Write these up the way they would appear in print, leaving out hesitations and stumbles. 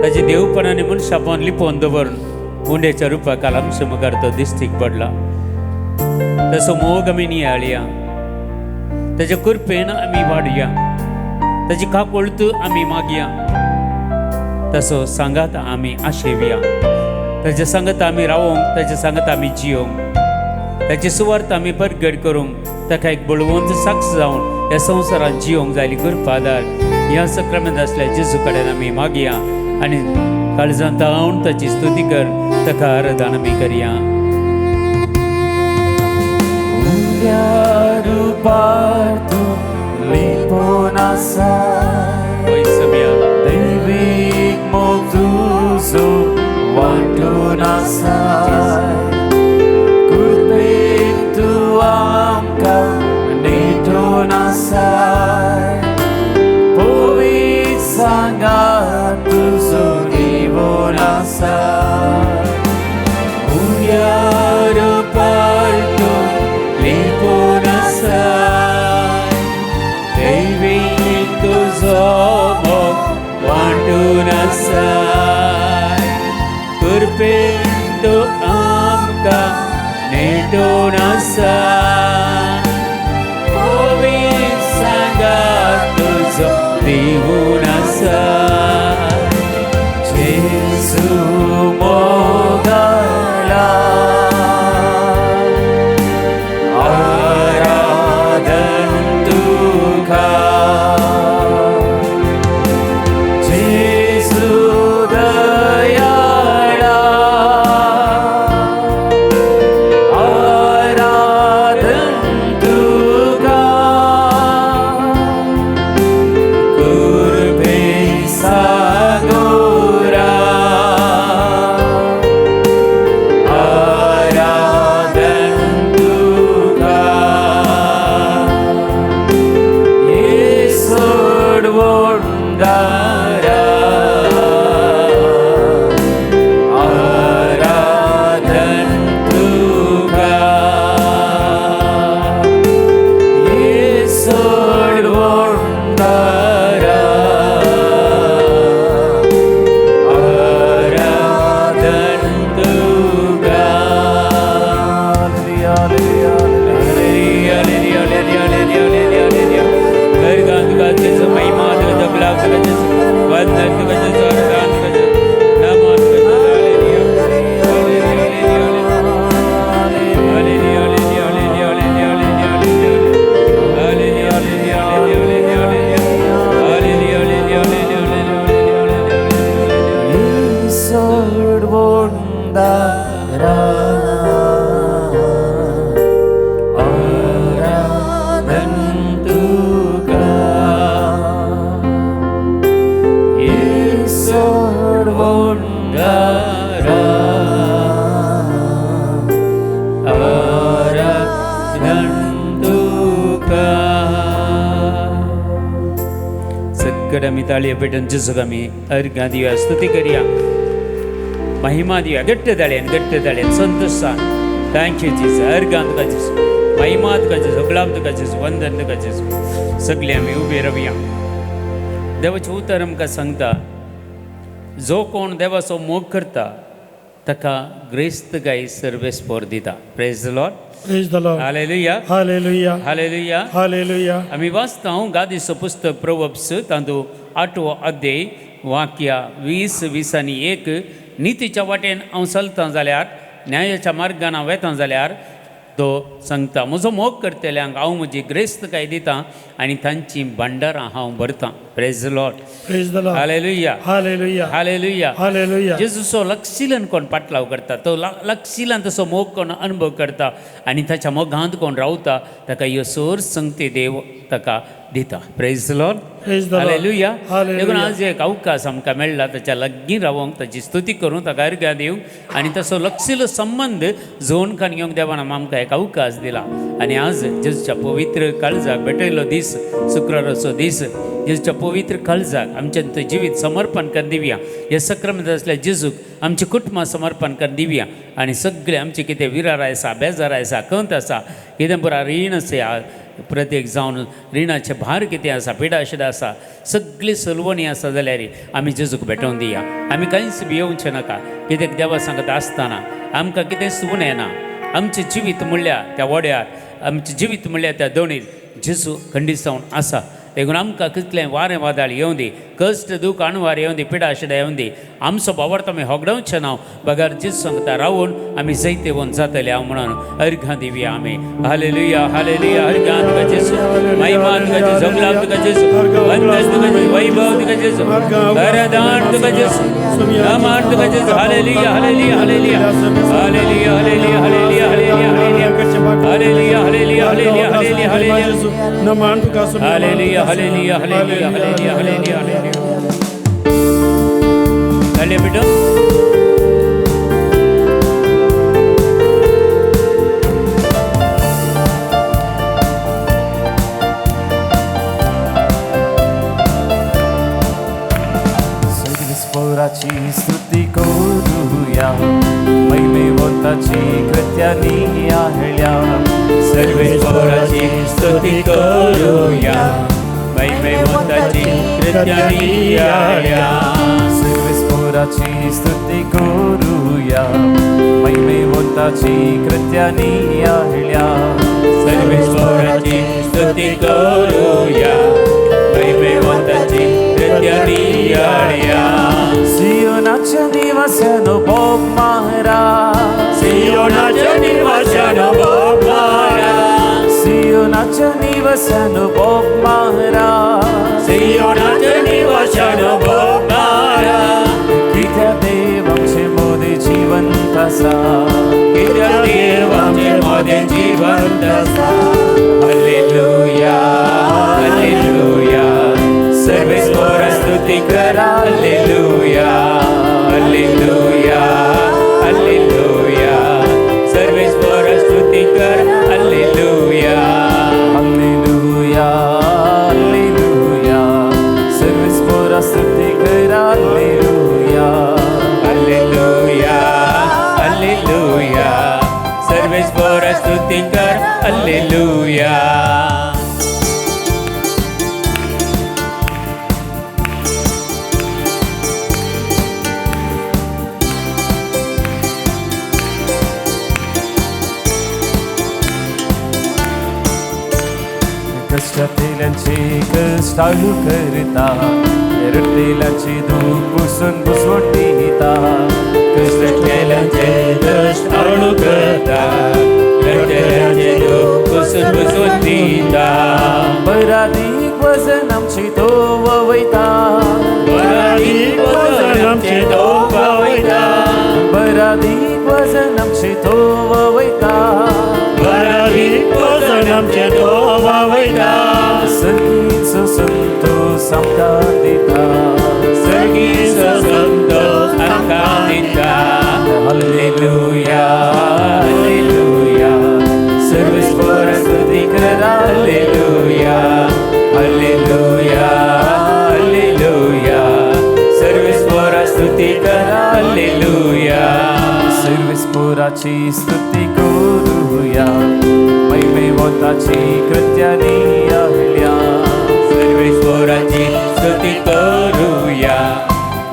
ताजी देवपणाने म्हूण शापोन लिपोवन दवरून उंडेच्या रुपाक आमच्या मुखार तो दिश्टीक पडला. तसो मोग आमी नियाळया, ताच्या कृपेन आमी वाडुया, ताची काकोळत आमी मागया. तसो सांगात आमी आशेवया, ताच्या सांगत आमी रावोंक, ताच्या सांगत आमी जियोंक, ताची सुवार्थ आमी परगट करूंक, ताका एक बळवंत साक्ष जावन ह्या संवसारांत जियोंक जायली कृपादार ह्या सक्रमेंत आसल्या जेजू कडेन आमी मागया आनी काळजांत हांव ताची स्तुती कर, ताका आराधना आमी करया. दैवीक मोग तुजो वांटून आसा, कृपेन तूं आमकां नेटून आसा, पवित्र सांगात तुजो दिवून आसा. उंड्यार पालतो लिपून आसा, दैवीक तुजो मोग वांटून आसा, कृपेन तूं आमकां नेटून आसा, पवित्र सांगात तुजो दिवून आसा. जेजू मोगाला आराधन तुका, जेजू दयाळा आराधन तुका, कृपेन आम्ही ताळी पेटून जिसूक आम्ही अर्घा दिवया स्तुती करूया महिमा दिवया घट्ट ताळ्यान संतोषान थँक्यू जीस अर्घा तुका जीस महिमा तुका जीस गुलाम तुका जीस वंदन तुका जीस सगळे आम्ही उबे रावया देवाचें उतर आमकां सांगता जो कोण देवाचो मोग करता ताका ग्रेस्त गाय सर्वेस्पोर दिता praise the Lord Praise the Lord. Hallelujah Hallelujah. Hallelujah Hallelujah. आम्ही वाचता गादीचं पुस्तक प्रोवर्ब्स तांदूळ 8वो अध्याय वाक्या 20-21 नितीच्या वाटेन हांव चलतां जाल्यार न्यायाच्या मार्गान हांव वेतां जाल्यार तो सांगता म्हजो मोग करतल्यांक हांव म्हजी ग्रेस्तकाय दितां आनी तांची भांडारां हांव भरतां praise the Lord Praise the Lord. Hallelujah Hallelujah. Hallelujah Hallelujah. जेजूचो लक्षिलन कोण पाटलाव करता तो लक्षिलान तसो मोग कोण अनुभव करता आनी ताच्या मोगांत कोण रावता ताका ह्यो सोर संगती देव ताका दिता praise the Lord Praise the Lord. Hallelujah Hallelujah. देखून आज एक अवकाश आमकां मेळ्ळा ताच्या लागीं रावंक ताची स्तुती करूं ताका अर्घ्या दिवंक आनी तसो लक्षिलो संबंध जोडून कान घेवंक देवान आमकां एक अवकाश दिला आनी आज जेजूच्या पवित्र काळजाक भेटयलो दीस शुक्राराचो दीस जेजूच्या पवित्र काळजाक आमचें तें जिवीत समर्पण कर दिवया हे सक्रमित असल्या जेजूक आमची कुटुंबां समर्पण कर दिवया आनी सगळे आमचे कितें विरार आसा बेजार आसा खंत आसा कितें बरा रीण आसा प्रत्येक जावन रिणाचे भार कितें आसा पिडाशिडां आसा सगळी सलवणी आसा जाल्यार आमी जेजूक भेटोवन दिया आमी कांयच भियोवचें नाका कित्याक देवा सांगता आसतना आमकां कितें सुवून येना आमचें जिवीत म्हणल्यार त्या वड्यार आमचें जिवीत म्हणल्यार त्या दोणीर जेजू खंडीत जावन आसा देखून आमकां कितलें वारें वादळ येवं दी कश्ट दूख अणवार येवं दी पिडाशिडां येवं दी आमचो वावर आमी होगडावचें ना बगार जेजू सांगता रावून आमी जैते वोन जातले हांव म्हणून अर्घां दिवया आमी हालेलुया हालेलुया अर्घां तुका जेजू महिमा तुका जेजू जगलाम तुका जेजू वंदन तुका जेजू वैभव तुका जेजू वरदान तुका जेजू नामान तुका जेजू hallelujah hallelujah hallelujah hallelujah hallelujah hallelujah hallelujah hallelujah hallelujah hallelujah hallelujah hallelujah Namaan tuka sumya. Hallelujah hallelujah hallelujah hallelujah hallelujah hallelujah चलिए बेटो सर्वेस्वराची स्तुती करूया महिमेवंताची कृत्यानी आळ्या सर्वेश्वराची स्तुती करूया महिमेवंताची कृत्यानी आळ्या सर्वेस्वराची स्तुती करूया महिमेवंताची कृत्यानी आळ्या सर्वेश्वराची स्तुती करूया महिमेवंताची कृत्यानी आळ्या सियोनाच्या निवासानो बोग मारा सियोनाच्या निवासानो बोग मारा सियोनाच्या निवासानो बोग मारा सियोनाच्या निवासानो बोग मारा कित्या देवाचे मोदे जिवंत आसा कित्या देवाचे मोदे जिवंत आसा हालेलुया हालेलुया सर्वेस्वर स्तुती करा हालेलुया हालेलुया हालेलुया सर्वेस्वर स्तुती कर हालेलुया हालेलुया हालेलुया सर्वेस्वरा रट्टेल्यांचे कष्ट हळू करता रट्टेलांचे दूध पुसून पुसवटीता रट्टेल्यांचे कष्ट हळू करता रट्टेल्यांचे दूध पुसून पुसवटीता बराधिक वजन आमची तो वैता बराधिक वजन आमचे तो वैता बराधिक वजन आमची तो वैता बराधिक वजन आमचे तो वैता सगळीचो संतोष आमकां दिता सगळीचो संतोष आमकां दिता हालेलुया हालेलुया सर्वेस्परा स्तुती करा हालेलुया हालेलुया हालेलुया सर्वेस्परा स्तुती करा हालेलुया सर्वेस्पराची स्तुती करूया महिमेवताची कृत्यानी आहल्या सर्वेश्वराची स्तुती करूया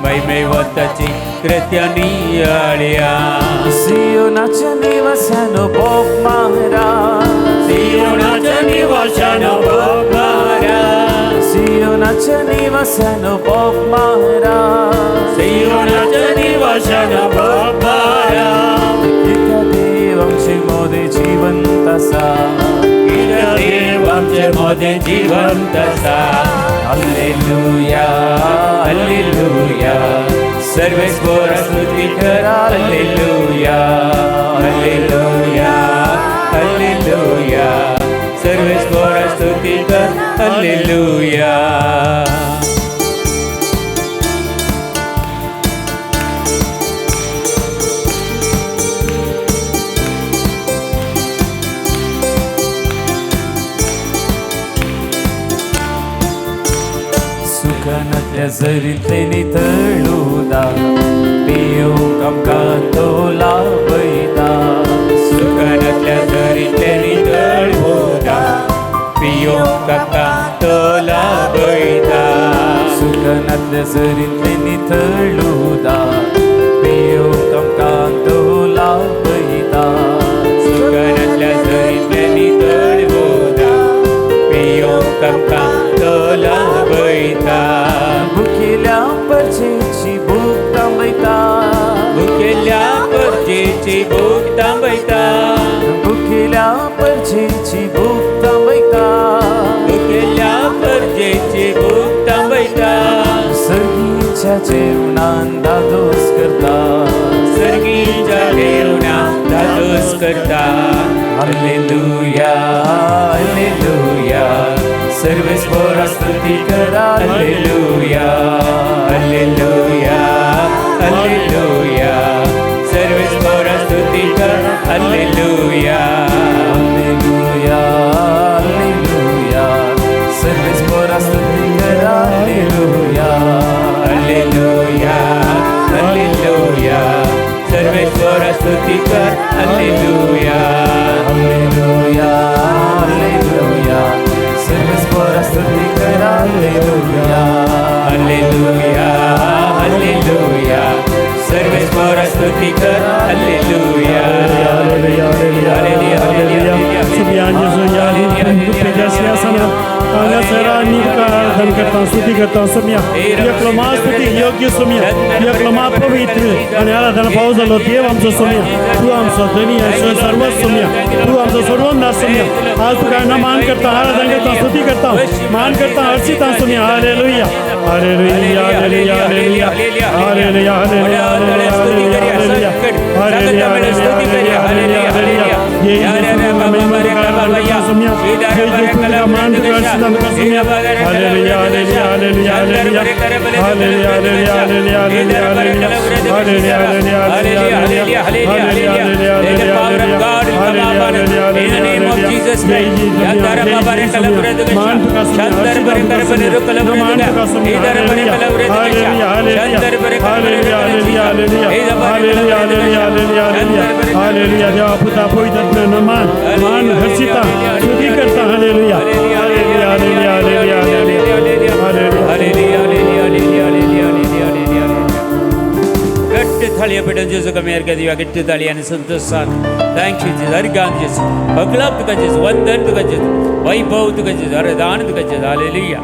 महिमेवताची कृत्यानी आळ्या सियोनाच्या निवासानो बोप मारा सियोनाच्या निवासानो बोप मारा सियोनाच्या निवासानो बोप मारा सियोनाच्या निवासानो बोप मारा कित्या देव आमचे मोदे जिवंत आसा कित्या देव आमचे मोदे जिवंत आसा हालेलुया हालेलुया सर्वेस्परा स्तुती करा हालेलुया हालेलुया हालेलुया सर्वेस्परा स्तुती करा हालेलुया सुखानातल्या जरींतले नितळूदा पियूंक आमकां तो लाभयता सुखानातल्या जरींतले नितळवोदा पियोंक आमकां तो लाभयता सुखानातल्या जरींतले नितळूदा पियूंक आमकां तो लाभयता सुखानातल्या जरींतले नितळवोदा पियोंक आमकां तो लाभयता भुकेल्या परचेची भूक थांबयता भुकेल्या परचेची भूक थांबयता भुकेल्या परचेची भूक थांबयता भुकेल्या परचेची भूक थांबयता सर्गीच्या जेवणान दादोस करता सर्गीच्या देवनां धादोस करता हालेलुया हालेलुया सर्वेस्परा स्तुती करा हालेलुया हालेलुया हालेलुया सर्वेस्परा स्तुती करा हालेलुया हालेलुया हालेलुया सर्वेस्परा स्तुती करा हालेलुया हालेलुया हालेलुया सर्वेस्परा स्तुती करा हालेलुया हालेलुया हालेलुया सर्वेस्परा स्तुती करा हालेलुया हालेलुया हालेलुया सर्वेस्परा स्तुती करा हालेलुया स्तुती करता सोम्या एकलो स्तुती योग्य सोम्या एकलो पवित्र आणि आराधना पाव झालो देव आमचो सोम्या तू आमचो धनी आमचो सर्व सोम्या तू आमचो सर्वोन्नाथ सोम्या आज तू काय ना मान करता आराधना करता स्तुती करता मान करता हर्षिता सोम्या hallelujah hallelujah hallelujah hallelujah hallelujah hallelujah hallelujah hallelujah hallelujah hallelujah मान हर्षिता स्तुती करता हालेलुया हालेलुया हालेलुया हालेलुया गट्ट थाळी बिड्डन जेजू कमी यार दिव्या गिट्टी ताळी आणि संतोषान थँक्यू जेजू अरगान जेजू भगलाप तुका जेजू वंदन तुका जेजू वैभव तुका जेजू अरदान तुका जेजू hallelujah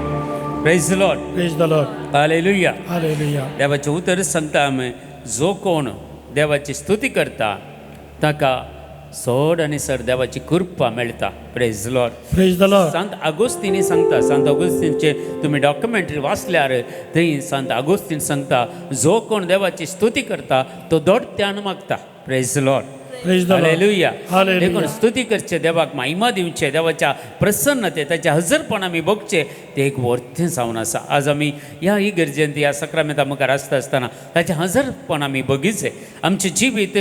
praise the Lord Praise the Lord. Hallelujah Hallelujah. देवाचे उतर सांगता आमी जो कोण देवाची स्तुती करता ताका सोड आणि सर देवाची कृपा मेळटा praise Lord Praise the Lord. सांत आगोस्तीन सांगता सांत आगोस्तीनचे तुम्ही डॉक्युमेंटरी वाचल्यार थंय सांत आगोस्तीन सांगता जो कोण देवाची स्तुती करता तो दोडत्यान मागता praise Lord Praise the Lord. Hallelujah Hallelujah. देखून स्तुती करचे देवाक महिमा दिवचे देवाच्या प्रसन्नते त्याच्या हजरपण आमी बघचे ते एक वर्थे जावन आसा आज आमी ह्या इगर्जेंत ह्या सक्रामेंता मुखार आसता आसतना ताचें हजरपण आमी बगीचे आमचें जिवीत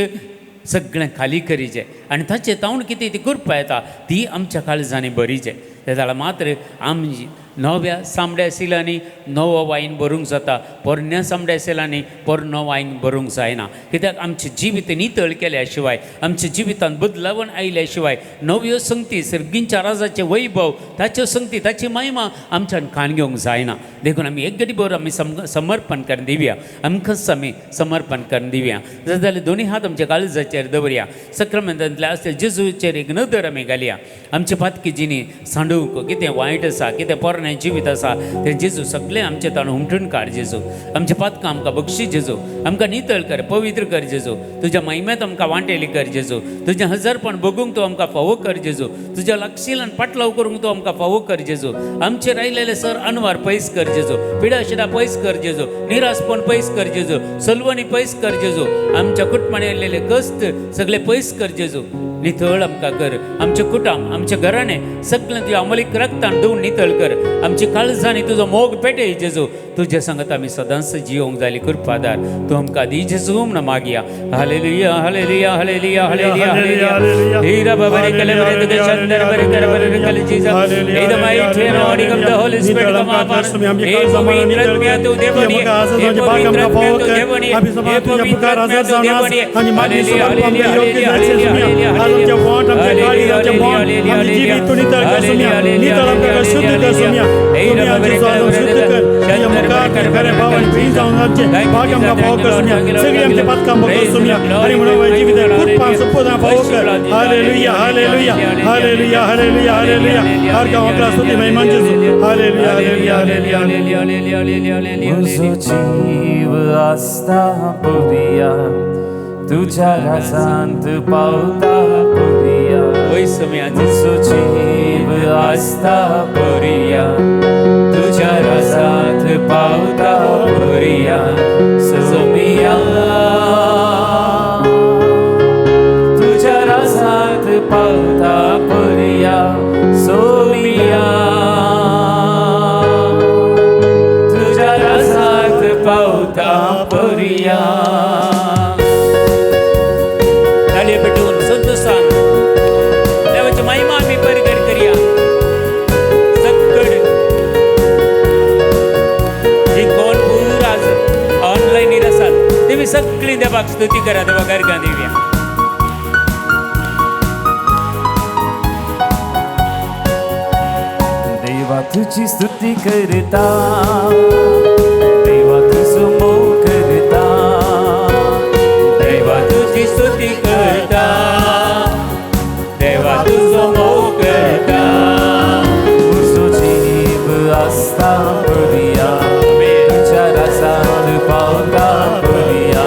सगळें खाली करीचे आनी ताचे तावण कितें ती कृपा येता ती आमच्या काळजांनी बरीचे ते जाल्यार मात्र आमी नव्या सामड्या सिलांनी नवो वायन भरूंक जाता पोरण्या सामड्या सिलांनी पोरनो वायन भरूंक जायना कित्याक आमचें जिवीत नितळ केल्या शिवाय आमच्या जिवितांत बदलावण आयल्या शिवाय नव्यो संगती सर्गींच्या राजाचे वैभव ताच्यो संगती ताची महिमा आमच्यान काण घेवंक जायना देखून आमी एक घडी भर आमी समर्पण करून दिवया आमकांच आमी समर्पण करून दिवया जाल्यार दोनी हात आमच्या काळजाचेर दवरया सक्रामेंतांतल्या आसल्या जेजूचेर एक नदर आमी घालया आमचे पातकी जिणी सांडूंक कितें वायट आसा कितें पोरणे जिवीत आसा तें जेजू सगळें आमचे ताण हुमटून काड जेजू आमच्या पातकां आमकां बक्षी जेजू आमकां नितळ कर पवित्र कर जेजू तुज्या महिमेंत आमकां वांटेली कर जेजू तुजें हजरपण बगूंक तूं आमकां फावो कर जेजू तुज्या लागशिलान पाटलाव करूंक तूं आमकां फावो कर जेजू आमचे राहिलेले सर अनवार पयस कर जेजू पिडाशिडा पयस कर जेजू निरासपण पयस कर जेजू सलवणी पयस कर जेजू आमच्या कुटुंबान येयलेले कश्ट सगळे पयस कर जेजू नितळ आमकां कर आमचे कुटुंब आमचे घराणे सगळें तुवें अमलीक रक्तान धुवन नितळ कर आमची काळजांनी तुजो मोग पेटय जेजू तुजे सांगत आमी सदांच जियोंक जाली कृपादार तूं आमकां दी जेजू म्हण मागया hallelujah hallelujah hallelujah hallelujah hallelujah हीरा बाबरे कले बरे तुगे चंदर बरे कर बरे कले Jesus in the mighty name of the Holy Spirit come upon हे पवित्र आत्मा तू देवनी हे पवित्र आत्मा तू देवनी हे पवित्र आत्मा तू देवनी हालेलुया हालेलुया हालेलुया आमच्या वाट आमच्या गाडी आमच्या बॉन्ड आमची जीवित तू नितळ कर सुम्या नितळ आमकां शुद्ध कर सुम्या तुम्ही आमचे स्वागत शुद्ध कर या मुखार खरे भावन भी जाऊन आमचे भाग आमकां फावो कर सुम्या सगळी आमचे पातकां कर सुम्या आणि म्हणून जीवित कृपा संपूर्ण फावो कर hallelujah hallelujah hallelujah hallelujah hallelujah हर का वकला स्तुती महिमा जेजू हालेलुया हालेलुया हालेलुया हालेलुया मुझो जीव आस्था पुरिया तुझ्या राजांत पावता पुरिया वय समयाचे मुझो जीव आस्था पुरिया तुझ्या राजांत पावता पुरिया सोमिया तुझ्या राजांत पावता पुरिया सोमिया तुझ्या राजांत पावता पुरिया ताळी पेटून संतोषान देवाची महिमा आम्ही प्रगट करूया सगळे जी कोण पूर आज ऑनलाईन आसात तुम्ही सगळी देवाक स्तुती करा देवा गर्गा देवया देवा तुझी स्तुती करता देवा तुझो मोग करता देवा तुझी स्तुती करता देवा तुझो मोग करता तुझो जीव आस्था पुरिया तुझ्या राजांत पावता पुरिया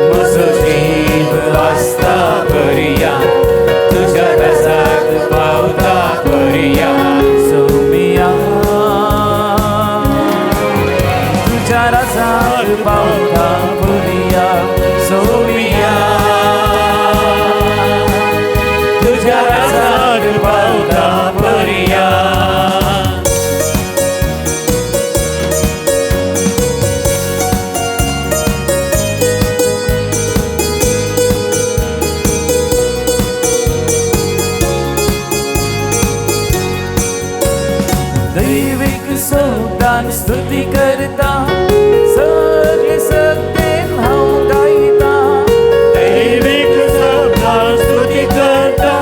म्हजो जीव आस्था पुरिया तुझ्या राजांत पावता पुरिया सोमिया तुझ्या राजांत पावता पुरिया सोमिया तुझ्या राजांत पावता पुरिया दैविक सोदान स्तुती करता सगळे सत्तेन हांव गायता दैविक शब्दान स्तुती करता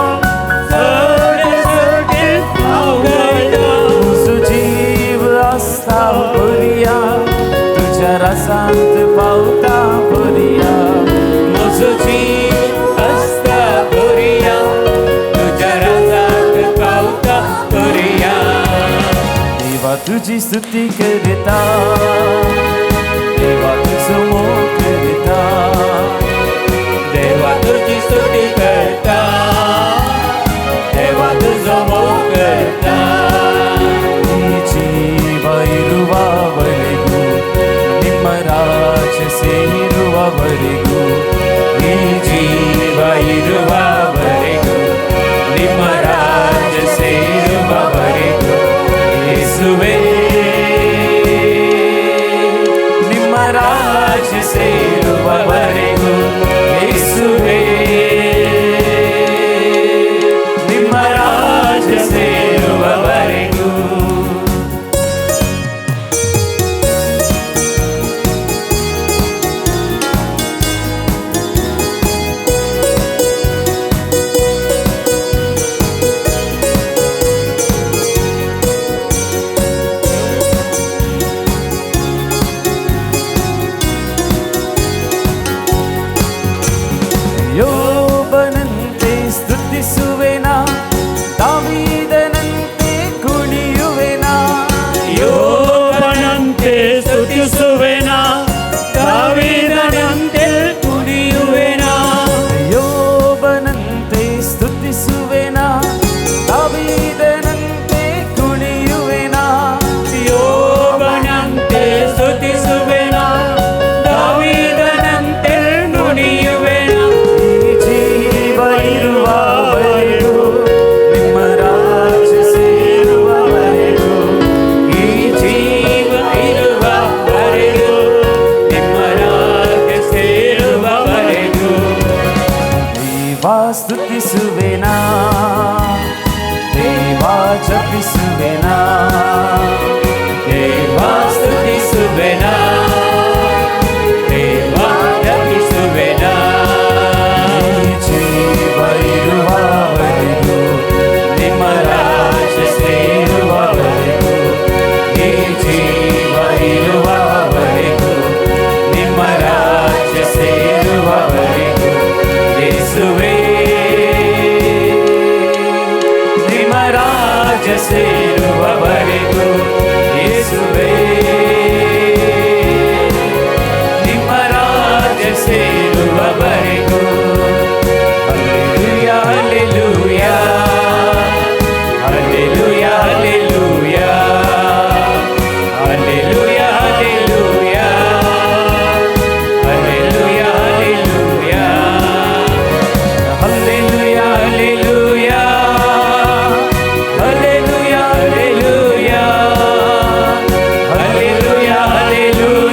सगळे सत्तेन हांव गायता तुझो जीव आस्था पुरिया तुझ्या रासांत पावता पुरिया स्तुती करता, देवा तुझं मोग करता, देवा तुझी स्तुती करता, देवा तुझं मोग करता. ಜೀವ ಇರುವವರೆಗೂ ನಿಮ್ಮ ರಾಜ ಸೇರುವವರೆಗೂ, ಈ ಜೀವ ಇರುವವರೆಗೂ ನಿಮ್ಮ ರಾಜ್ಯ ಸೇರುವವರೆಗೂ ಯೇಸುವೇ ನಿಮ್ಮ ರಾಜ ಸೇರುವವರೆಗೂ ಯೇಸುವೇ ನಿಮ್ಮ ರಾಜ್ಯ ಸೇರುವವರೆಗೂ. ಯೋಬನಂತೆ ಸ್ತುತಿಸುವೆನಾ, ದಾವೀದನಂತೆ ಕುಣಿಯುವೆನಾ, ಯೋಬನಂತೆ ಸ್ತುತಿಸುವೆನಾ, ದಾವೀದನಂತೆ ಕುಣಿಯುವೆನಾ, ಯೋಬನಂತೆ ಸ್ತುತಿಸುವೆನಾ, ದಾವೀದನಂತೆ ಕುಣಿಯುವೆನಾ, ಯೋಬನಂತೆ ಸ್ತುತಿಸುವೆನಾ, ದಾವೀದನಂತೆ ನುಡಿಯುವೆನಾ. ಈ ಜೀವ ಇರುವವರೆಗೂ ನಿಮ್ಮ ರಾಜ ಸೇರುವವರೆಗೂ, ಈ ಜೀವ ಇರುವವರೆಗೂ ನಿಮ್ಮ ರಾಜ್ಯ ಸೇರುವವರೆಗೂ ದೇವಾ ಸ್ತುತಿಸುವೆನಾ, ದೇವಾ ಜಪಿಸುವೆನಾ, ದೇವಾ ಸ್ತುತಿಸುವೆನಾ, ದೇವಾ ಜಪಿಸುವೆನಾ. ಈ ಜೀವ ಇರುವವರೆಗೂ ನಿಮ್ಮ ರಾಜ ಸೇರುವವರೆಗೂ, ಈ ಜೀವ ಇರುವವರೆಗೂ ನಿಮ್ಮ ರಾಜ್ಯ ಸೇರುವವರೆಗೂ ಯೇಸುವೇ ನಿಮ್ಮ ರಾಜ್ಯ ಸೇರುವವರೆಗೂ ಯೇಸುವೇ ನಿಮ್ಮ ರಾಜ್ಯ ಸೇರುವವರೆಗೂ. Hallelujah hallelujah hallelujah hallelujah hallelujah hallelujah hallelujah hallelujah hallelujah hallelujah hallelujah hallelujah hallelujah hallelujah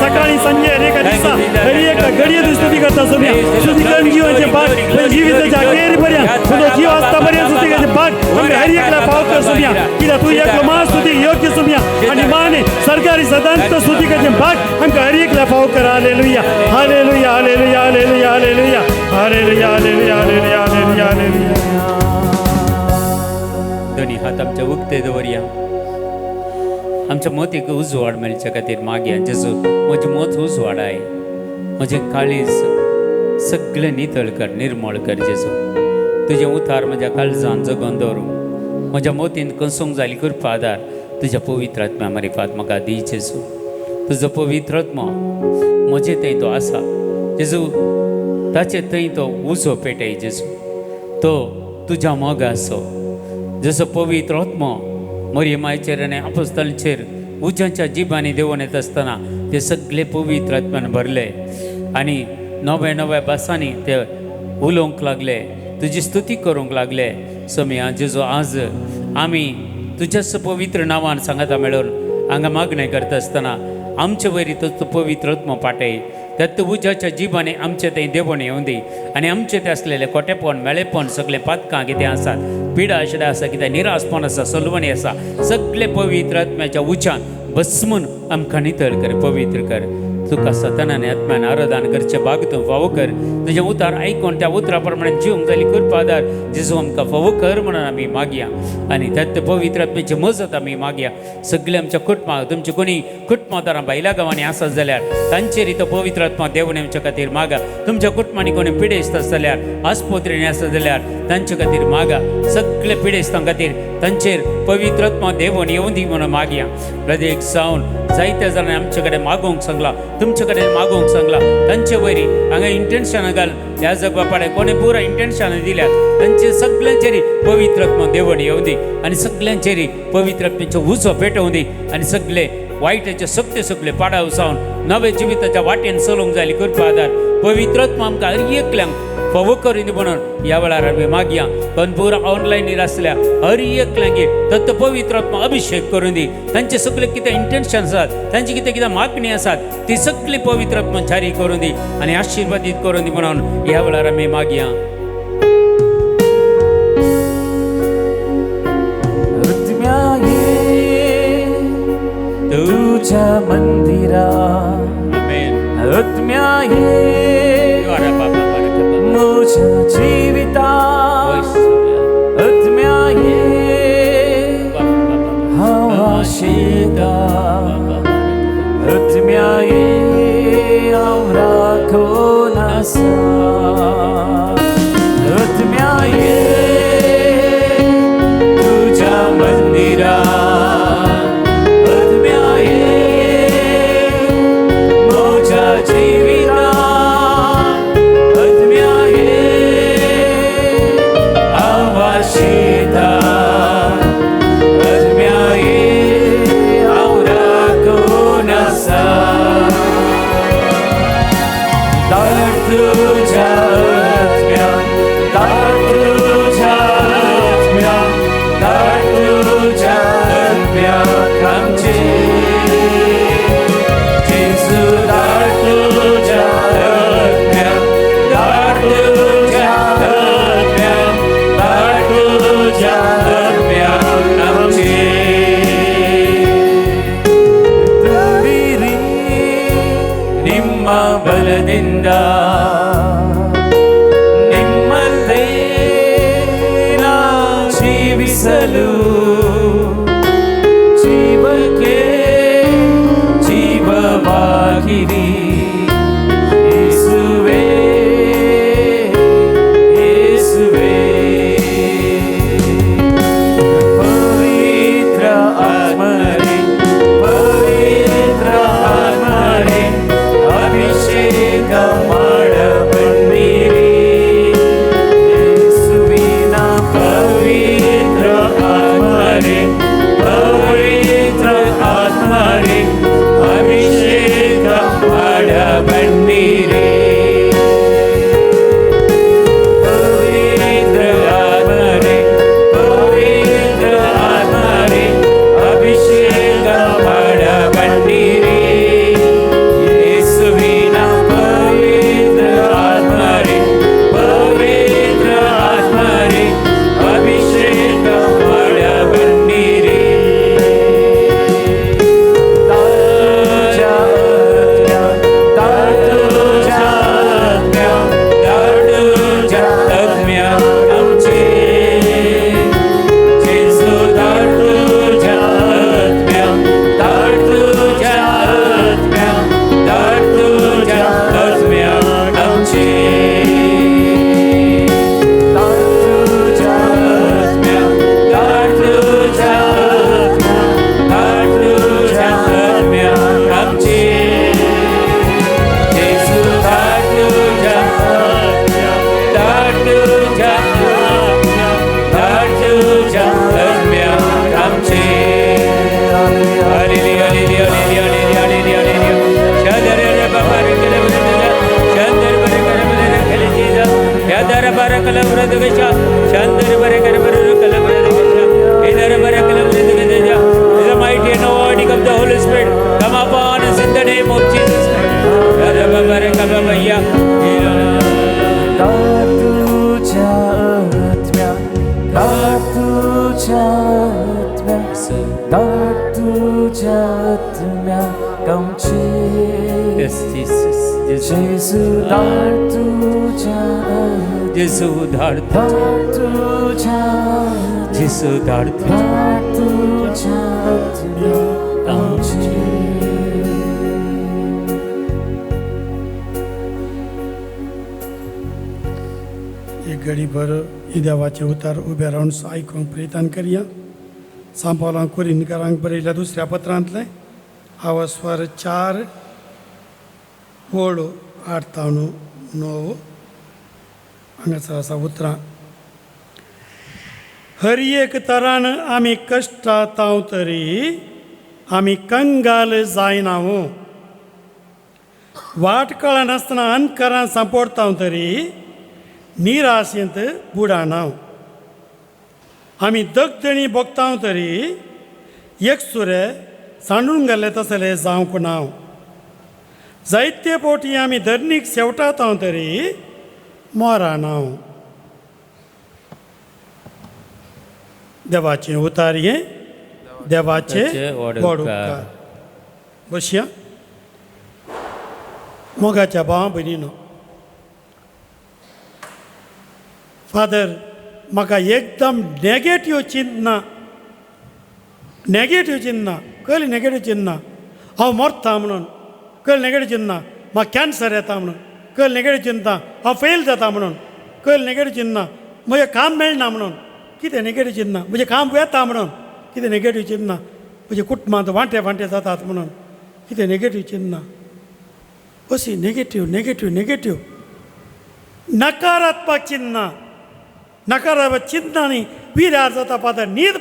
सकाळी संजे हरेक दिसा हरेक घडये स्तुती करता सोम्या स्तुती करून जीवाचे भाग जीविताच्या अखेरी पर्यंत तुझा जीव असता पर्यंत स्तुती करते भाग आम्ही हरेकला पाव कर सोम्या किला तू एक मा स्तुती योग्य सोम्या आणि माने सरकारी सदांत स्तुती करते भाग आमका हरेकला पाव कर hallelujah hallelujah hallelujah hallelujah hallelujah hallelujah hallelujah hallelujah hallelujah hallelujah. दोन्ही हात आमच्या उगते दवरया. आमच्या मोतीक उजवाड मेळच्या खातीर मागया जेजू म्हजें मोत उजवाड आहे, म्हजें काळीज सगळें नितळ कर, निर्मळ कर जेजू. तुजें उतार म्हज्या काळजान जगोवन दवरूंक म्हज्या मोतीन कसोंक जाली कृपा आदार तुज्या पवित्र आत्म्या मार्फत म्हाका दी जेजू. तुजो पवित्र आत्मा म्हजे थंय तो आसा जेजू, ताचे थंय तो उजो पेटय जेजू. तो तुज्या मोगा आसो जसो पवित्र आत्मा मरियमाचेर आनी आपोस्तलांचेर उज्यांच्या जिबांनी देंवोन येत आसतना ते सगळे पवित्र आत्म्यान भरले आनी नव्या नव्या भासांनी ते उलोवंक लागले, तुजी स्तुती करूंक लागले. सोम्या जेजू आज आमी तुज्याच पवित्र नांवान सांगाता मेळून हांगा मागणें करता आसतना आमचे वरी तो पवित्र आत्मा पाठय दत्त उज्याच्या जिबाने आमचे ते देवण येऊन दी आणि आमचे ते असलेले कोटेपण मेळेपण सगळे पातकां कितें आसात पिडा आशिल्ले आसा कितें निरासपण आसा सलवणी आसा सगळे पवित्र आत्म्याच्या उज्यान भस्मून आमकां नितळ कर पवित्र कर तुका सतनाने आत्म्यान आराधन करचे बाग तूं फावो कर तुझे उतार आयकून त्या उतरा प्रमाणे जीवंक जाली कृपादार जेजू आमकां फावो कर म्हणून आमी मागया आनी दत्त पवित्र आत्म्याची मजत आमी मागया सगळे आमच्या कुटुंबाक तुमचे कोणी कुटुंबादारां भायल्या गांवांनी आसत जाल्यार तांचेर तो पवित्र आत्मा देवून आमच्या खातीर मागा तुमच्या कुटुंबांनी कोणी पिडेस्त जाल्यार आस्पत्रेनी आसत जाल्यार तांचे खातीर मागा सगळे पिडेस्तां खातीर तांचेर पवित्र आत्मा देवून येवं दी म्हणून मागया प्रत्येक जावन जायत्या जाणांनी आमचे कडेन मागोवंक सांगला तुमचे कडेन मागोवंक सांगला तांचे वयरी हांगा इंटेन्शनां घाल ह्या जगा पाडे कोणी पुरा इंटेन्शनां दिल्यात तांचे सगळ्यांचेर पवित्र आत्मा देवण येवं दी आनी सगळ्यांचेर पवित्र आत्म्याचो उजो पेटोवं दी आनी सगळे वायटाचे सगळे पाडाव जावन नवे जिविताच्या वाटेन चलोवंक जाली करपा आदार पवित्र आत्मा आमकां हर एकल्यांक फावो करून म्हणून ह्या वेळार आमी मागया पण पुरा ऑनलायनीर आसल्या हर एकल्यांगेर दत्त पवित्र आत्मा अभिषेक करून दी तांचे सगळे कितें इंटेन्शन आसात तांची कितें मागणी आसात ती सगळी पवित्र आत्मा जारी करून दी आनी आशिर्वादीत करून दी म्हणून ह्या वेळार आमी मागया तुझ्या मंदिरात आत्म्या ये माझ्या जीवितात आत्म्या ये हवा शेतात आत्म्या ये आवरा कोणासा आत्म्या ये तुझ्या मंदिरात ಬಲದಿಂದ ನಿಮ್ಮಲ್ಲೇ ನಾ ಜೀವಿಸಲು ಜೀವಕ್ಕೆ ಜೀವವಾಗಿರಿ ಯೇಸುವೇ ಯೇಸುವೇ ಪವಿತ್ರ ಆತ್ಮರೇ ಪವಿತ್ರ ಆತ್ಮರೇ ಅಭಿಷೇಕ ಮಾಡಬನ್ನಿರಿ ಯೇಸುವಿನ ಪವಿತ್ರ ಆತ್ಮರೇ ಪವಿತ್ರ ಆತ್ಮರೇ ಅಭಿಷೇಕ ಮಾಡಬನ್ನಿರಿ ಪವಿತ್ರ ಆತ್ಮರೇ ಪವಿತ್ರ ಆತ್ಮರೇ ಅಭಿಷೇಕ ಮಾಡಬನ್ನಿರಿ In the mighty anointing of the Holy Spirit, come upon us in तुझ्या आत्म्या दाट तुझ्या आत्म्या कमचे Yes, Jesus. जेसू दाट तुझ्या आत्म्या जेसू उधारतो दाट तुझ्या आत्म्या जेसू उधारतो दाट तुझ्या आत्म्या कमचे एक घडीभर ही देवाचे उतार उभे राहून आयकूंक प्रयत्न करया. सांपावलां कुरिनकारांक बरयल्या दुसऱ्या पत्रांतलें आवास्वर 4 वळ 8 ta 9 हांगासर आसा उतरां. हर एक तरान आमी कश्टांतांव तरी आमी कंगाल जायनावू. वाट कळनासतना अनकारां सांपडतांव तरी निराशेंत बुडानाव. आमी दगदणी भोगतांव तरी एकसुरे सांडून गेले तसले जावंक नाव. जायते पोटी आमी धरणीक शेवटातांव तरी मोरानाव. देवाचें उतार हें देवाचे व्हड उपकार. बसया. मोगाच्या भावा भयणीनो, फादर म्हाका एकदम नेगेटीव चिंतना कळ्ळें नेगेटीव चिंतना हांव मरता म्हणून, कळ्ळें नेगेटीव चिंतना म्हाका कॅन्सर येता म्हणून, कळ्ळें नेगेटीव चिंतना हांव फेल जाता म्हणून, कळ्ळें नेगेटीव चिंतना म्हजें काम मेळना म्हणून, कितें नेगेटीव चिंतना म्हजें काम वेता म्हणून, कितें नेगेटीव चिंतना म्हज्या कुटुंबांत वांटे जातात म्हणून, कितें नेगेटीव चिंतना. अशी नेगेटीव नकारात्मक चिंतना नकारात्मक चिंतनांनी विरार जाता फादर. न्हीद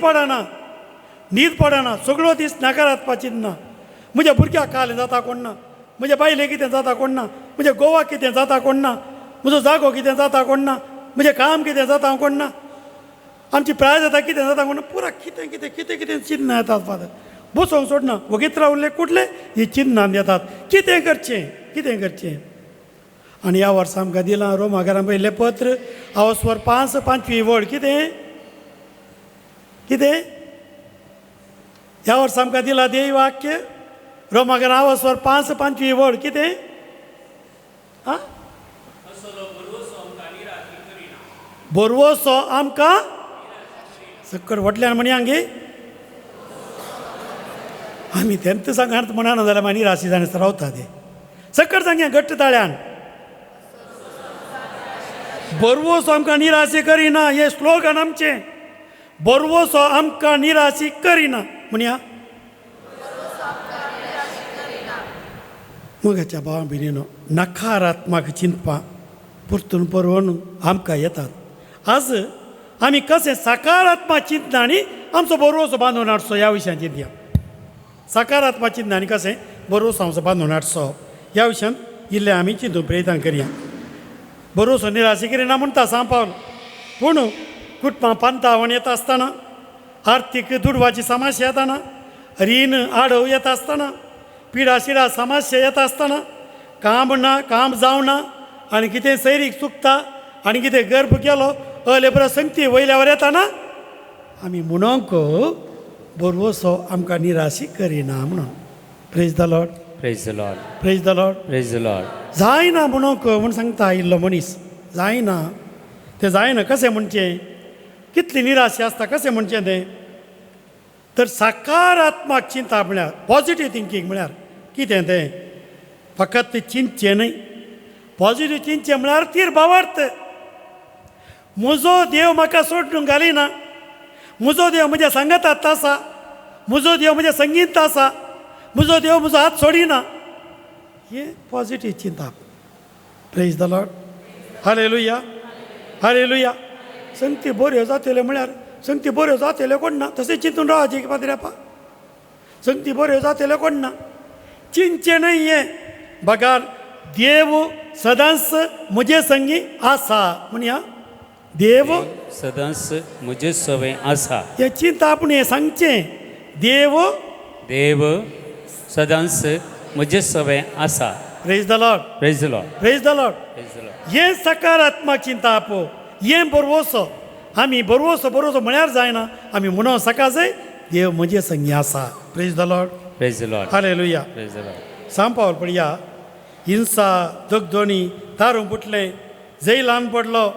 पडना सगळो दीस नकारात्मक चिंतना. म्हज्या भुरग्याक काल जाता कोण ना, म्हज्या बायलेक कितें जाता कोण ना, म्हज्या गोवाक कितें जाता कोण ना, म्हजो जागो कितें जाता कोण ना, म्हजें काम कितें जाता कोण ना, आमची प्रायजातां कितें जाता कोण ना. पुरा कितें चिंतना येतात फादर. बसोंक सोडना. वगीत रावले कुठले ही चिन्हान येतात. कितें करचें. आनी ह्या वर्सा आमकां दिलां रोमाकारां पयलें पत्र आवास्वर 5 वळ. कितें ह्या वर्सा आमकां दिलां देव वाक्य रोमाकारां आवास्वर 5 वळ. कितें बरवसो आमकां सकट वटल्यान म्हणी हांगे आमी तेंत सांगात म्हणना जाल्यार मागीर निराशी जावन रावता ते. सकट सांगया घट्ट ताळ्यान. बरवसो आमकां निराशी करिना. हे स्लोगन आमचें. बरवसो आमकां निराशी करिना म्हणया. मोगाच्या भावा भयणीनो, नकारात्मक चिंतपां परतून परवून आमकां येतात. आज आमी कशें सकारात्मक चिंतनांनी आमचो बरवसो बांदून हाडचो ह्या विशयान चिंतया. सकारात्मक चिंतनांनी कशें बरवसो आमचो बांदून हाडचो ह्या विशयान इल्लें आमी चिंतून प्रयत्न करया. बरवसो निराशी करिना म्हणटा सांग पावल. पूण कुटुंबां पंतावण येता आसतना, आर्थीक दुडवाची समस्या येताना, रीण आडव येता आसतना, पिडाशिडा समस्या येता आसतना, काम जावना आनी कितें सैरीक चुकता आनी कितें गर्भ केलो अलेबरा संगती वयल्यावर येताना आमी म्हणोंक बरवसो आमकां निराशी करिना म्हणून. Praise the Lord. Praise the Lord. Praise the Lord. Praise the Lord. जायना म्हणोंक म्हूण सांगता इल्लो मनीस. जायना तें जायना कशें म्हणचें. कितली निराशी आसता कशें म्हणचें तें. तर सकारात्मक चिंता म्हळ्यार पॉजिटीव थिंकींग म्हळ्यार कितें तें. फकत चिंतचें न्हय. पॉजिटीव चिंतचें म्हळ्यार तीर भावार्थ. म्हजो देव म्हाका सोडून घालिना. म्हजो देव म्हज्या संगतांत आसा. म्हजो देव म्हज्या संगीत आसा. म्हजो देव म्हजो हात सोडिना. हें पॉजिटीव चिंता. Praise the Lord. हालेलुया. संगती बऱ्यो जातल्यो म्हळ्यार संगती बऱ्यो जातल्यो कोण ना. तशें चिंतून रावचें पाद्र्यापा. संगती बऱ्यो जातल्यो कोण ना. चिंतचें न्हय हें. बगार देव सदांच म्हजे संगी आसा म्हणया. देव सदांच म्हजे सवय आसा. हें चिंता आपूण हें सांगचें. देव सदांच म्हजे सवय आसा. Praise the Lord. Praise the Lord. Praise the Lord. Praise the Lord. हें सकारात्मक चिंता आपो. हें बरवसो. आमी बरोवचो म्हळ्यार जायना आमी म्हणून सका जाय देव म्हजे संगी आसा. Praise the Lord. Praise the Lord. Hallelujah. Praise the Lord. सांग पावल पडया हिंसा जगदोणी तारून फुटलें जंय ल्हान पडलो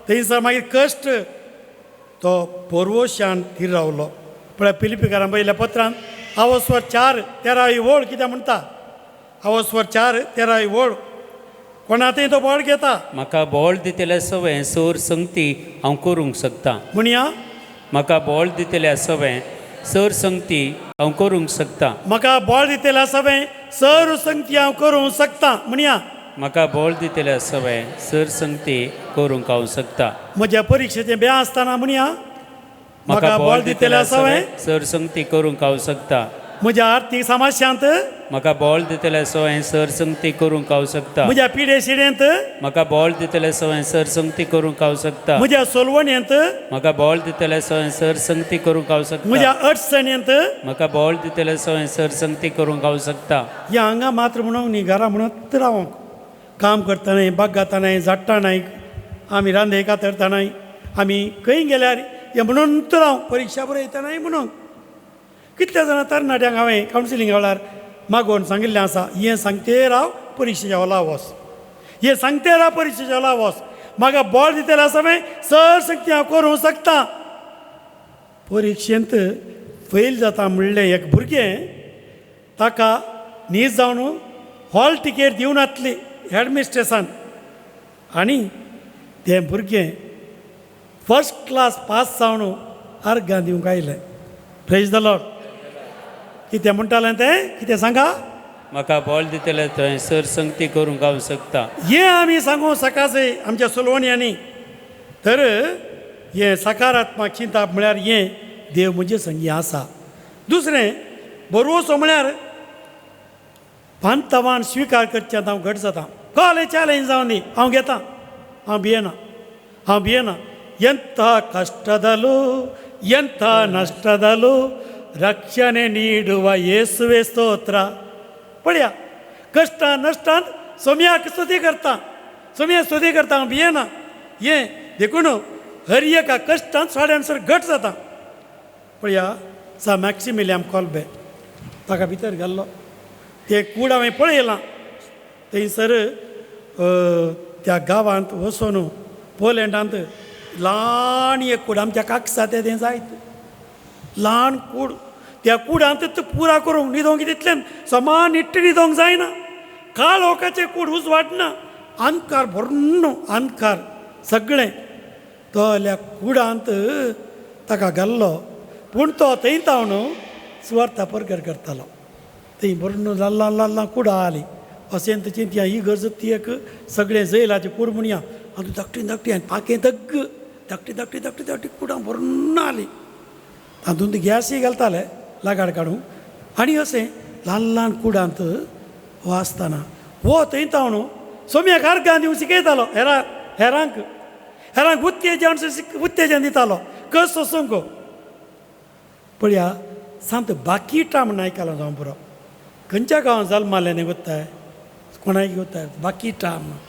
थंयसर मागीर कश्ट तो पोरवोशान थीर रावलो. पळय पिलिपिकारान पयल्या पत्रांत आवस्वर 4:13 वळ कित्याक म्हणटा आवस्वर 4:13 वळ कोणातय तो बोड घेता. म्हाका बोळ दितले सवय सर संगती हांव करूंक शकता. म्हणया म्हाका बोळ दितले सवय सर संगती हांव करूंक शकता. म्हाका बॉल दितले सवय सर संगती हांव करूंक शकता. म्हणया म्हाका बोळ दितले सवय सर संगती करूंक हांव शकता. म्हज्या परिक्षेचें बें आसतना म्हणया म्हाका बोळ दितले सवय सर संगती करूंक हांव शकता. म्हज्या आर्थीक समस्यांत म्हाका बोळ दितले सवय सर संगती करूंक हांव शकता. म्हज्या पिडे शिडेंत म्हाका बोळ दितले सवय सर संगती करूंक हांव शकता. म्हज्या सोलवण्यांत म्हाका बोळ दितले सवय सर संगती करूंक हांव शकता. म्हज्या अडचण्यांत म्हाका बोळ दितले सवय सर संगती करूंक हांव शकता. ह्या हांगा मात्र म्हणून न्ही घरा म्हणत रावंक काम करतना बाग घालतना झाडटाना आमी रांदे कातरतना आमी खंय गेल्यार हे म्हणून राव परिक्षा बरयतना म्हणून कितल्या जाणां तरणाट्यांक हांवें कावन्सिलींग वेळार मागोवन सांगिल्लें आसा हें सांगते राव परिक्षेच्या हॉला वच हें सांगते राव परिक्षेच्या हॉला वच म्हाका बोळ दितले आसा सर सक्ती हांव करूंक शकता. परिक्षेंत फेल जाता म्हणलें एक भुरगें ताका न्हीज जावन हॉल टिकेट दिवन येतली हेडमिस्ट्रेसान आनी तें भुरगें फर्स्ट क्लास पास जावन अर्गां दिवंक आयलें. Praise the Lord. कितें म्हणटालें तें कितें सांगा. म्हाका बोळ दितले थंय सर संगती करूंक हांव शकता. हें आमी सांगूं सकाळचे आमच्या सुलवण्यांनी तर हें सकारात्मक चिंता म्हळ्यार हें देव म्हजे संगी आसा. दुसरें बरोवचो म्हळ्यार पांतवान स्विकार करचें हांव घट जाता. कसलें चॅलेंज जावन दी हांव घेता हांव भियेना. ಎಂಥ ಕಷ್ಟದಲ್ಲೂ ಎಂಥ ನಷ್ಟದಲ್ಲೂ ರಕ್ಷಣೆ ನೀಡುವ ಯೇಸುವೆ ಸ್ತೋತ್ರ. पळया कष्ट नश्टांत सोम्याक स्तुती करता हांव भियेना. हें देखून हर एका कश्टांत सोड्यानसर घट जाता. पळया सा मॅक्सिमिलियन कॉल्बे ताका भितर घाल्लो तें कूड हांवें पळयलां. थंयसर त्या गांवांत वचून पोलंडांत ल्हान एक कूड आमच्या कागसा तें जायत ल्हान कूड त्या कुडांत पुरा करूंक न्हिदोंक तितल्यान समान निट्ट न्हिदोंक जायना. काळोखाचें कूड उजवाडना अंधकार भरून अंधकार सगळें तो त्या कुडांत ताका घाल्लो. पूण तो थंय तावन स्वार्था परकर करतालो. थंय भरून ल्हान ल्हान कुडां आली अशें चिंतया ही गरज ती एक सगळें जैलाचें कूड म्हणया आनी धाकटी आनी पांके धाकटी कुडां भरून आली. तातूंत गॅसय घालताले लागाड काडूंक आनी अशें ल्हान ल्हान कुडांत हो आसतना हो थंय तावन सोम्याक अर्गां दिवंक शिकयतालो. हेरांक उत्तेजन दितालो कस सोसूंक. पळया सांत बाकीटा म्हण आयकलो जावं पुरो. खंयच्या गांवांत जल्मालें न्ही गोत्ताय कोणाक गोत्ताय बाकीटा म्हणून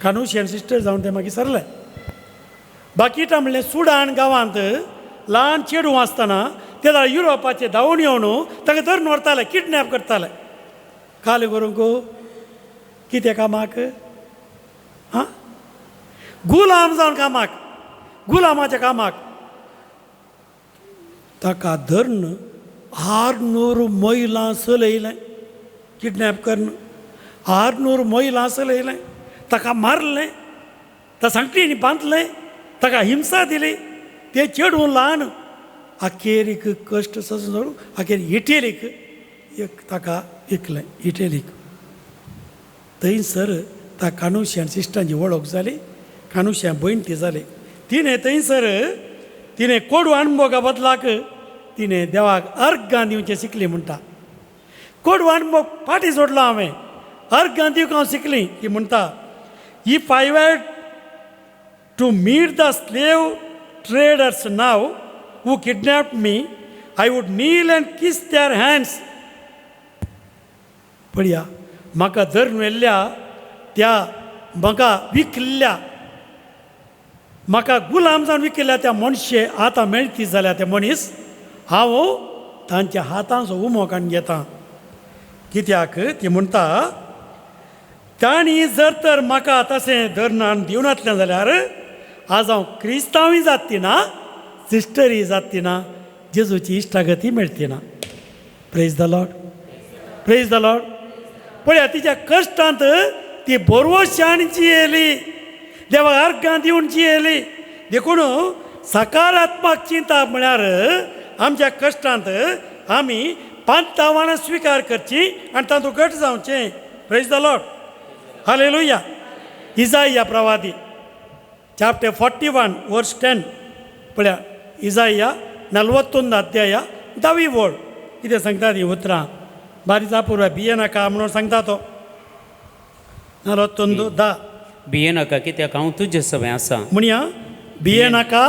कानुशियन सिस्टर जावन तें मागीर सरलें. बाकीटा म्हणलें सुडान गांवांत ल्हान चेडूं आसतना तेन्ना युरोपाचे धांवून येवन ताका धरून व्हरताले किडनॅप करताले. काल करूंक कितें कामाक आं गुलाम जावन कामाक गुलामाच्या कामाक ताका धरून 600 महिलां चलयलें किडनॅप करून 600 महिलां चलयलें. ताका मारलें ताका सांगटीनी बांदलें ताका हिंसा दिली. तें चेडूं ल्हान अखेरीक कश्ट सोसून धरून अखेर इटेलीक ताका विकलें इटेलीक. थंयसर ता कानुशियन सिस्टरांची वळख जाली. कानुशियन भयण ती जाली. तिणें थंयसर तिणें कोडू अणभोगा बदलाक तिणें देवाक अर्गां दिवचें शिकली म्हणटा. कोडू अणभोग फाटीं सोडलो हांवें अर्गां दिवंक हांव शिकली. ती म्हणटा if I were to meet the slave traders now who kidnapped me, I would kneel and kiss their hands. पळया म्हाका धरून व्हेल्ल्या त्या म्हाका विकल्ल्या म्हाका गुलाम जावन विकिल्ल्या त्या मनशे आतां मेळटी जाल्यार ते मनीस हांव तांच्या हातांचो उमो काडून घेता. कित्याक ती म्हणटा तांणी जर तर म्हाका तशें धर्नान दिवनातलें जाल्यार आज हांव क्रिस्तांवूय जातली ना, सिस्टरी जातली ना, जेजूची इश्टागती मेळटली ना. Praise the Lord, praise the Lord. पळया तिच्या कश्टांत ती बरोवशान जियेली, देवाक अर्गां दिवन जियेली. देखून सकारात्मक चिंता म्हळ्यार आमच्या कश्टांत आमी पांतावान स्विकार करची आनी तातूंत घट जावचें. Praise the Lord, hallelujah. इजाइया प्रवादी चॅप्टर 41 वर्स 10 पळया. इजाइया 41 अध्याय 10वी ओळ कितें सांगता ती उतरां. बारीचा पुरवा भिये नाका म्हणून सांगता तो. 41:10 भिये नाका कित्याक हांव तुजे सवय आसा. म्हणया भिये नाका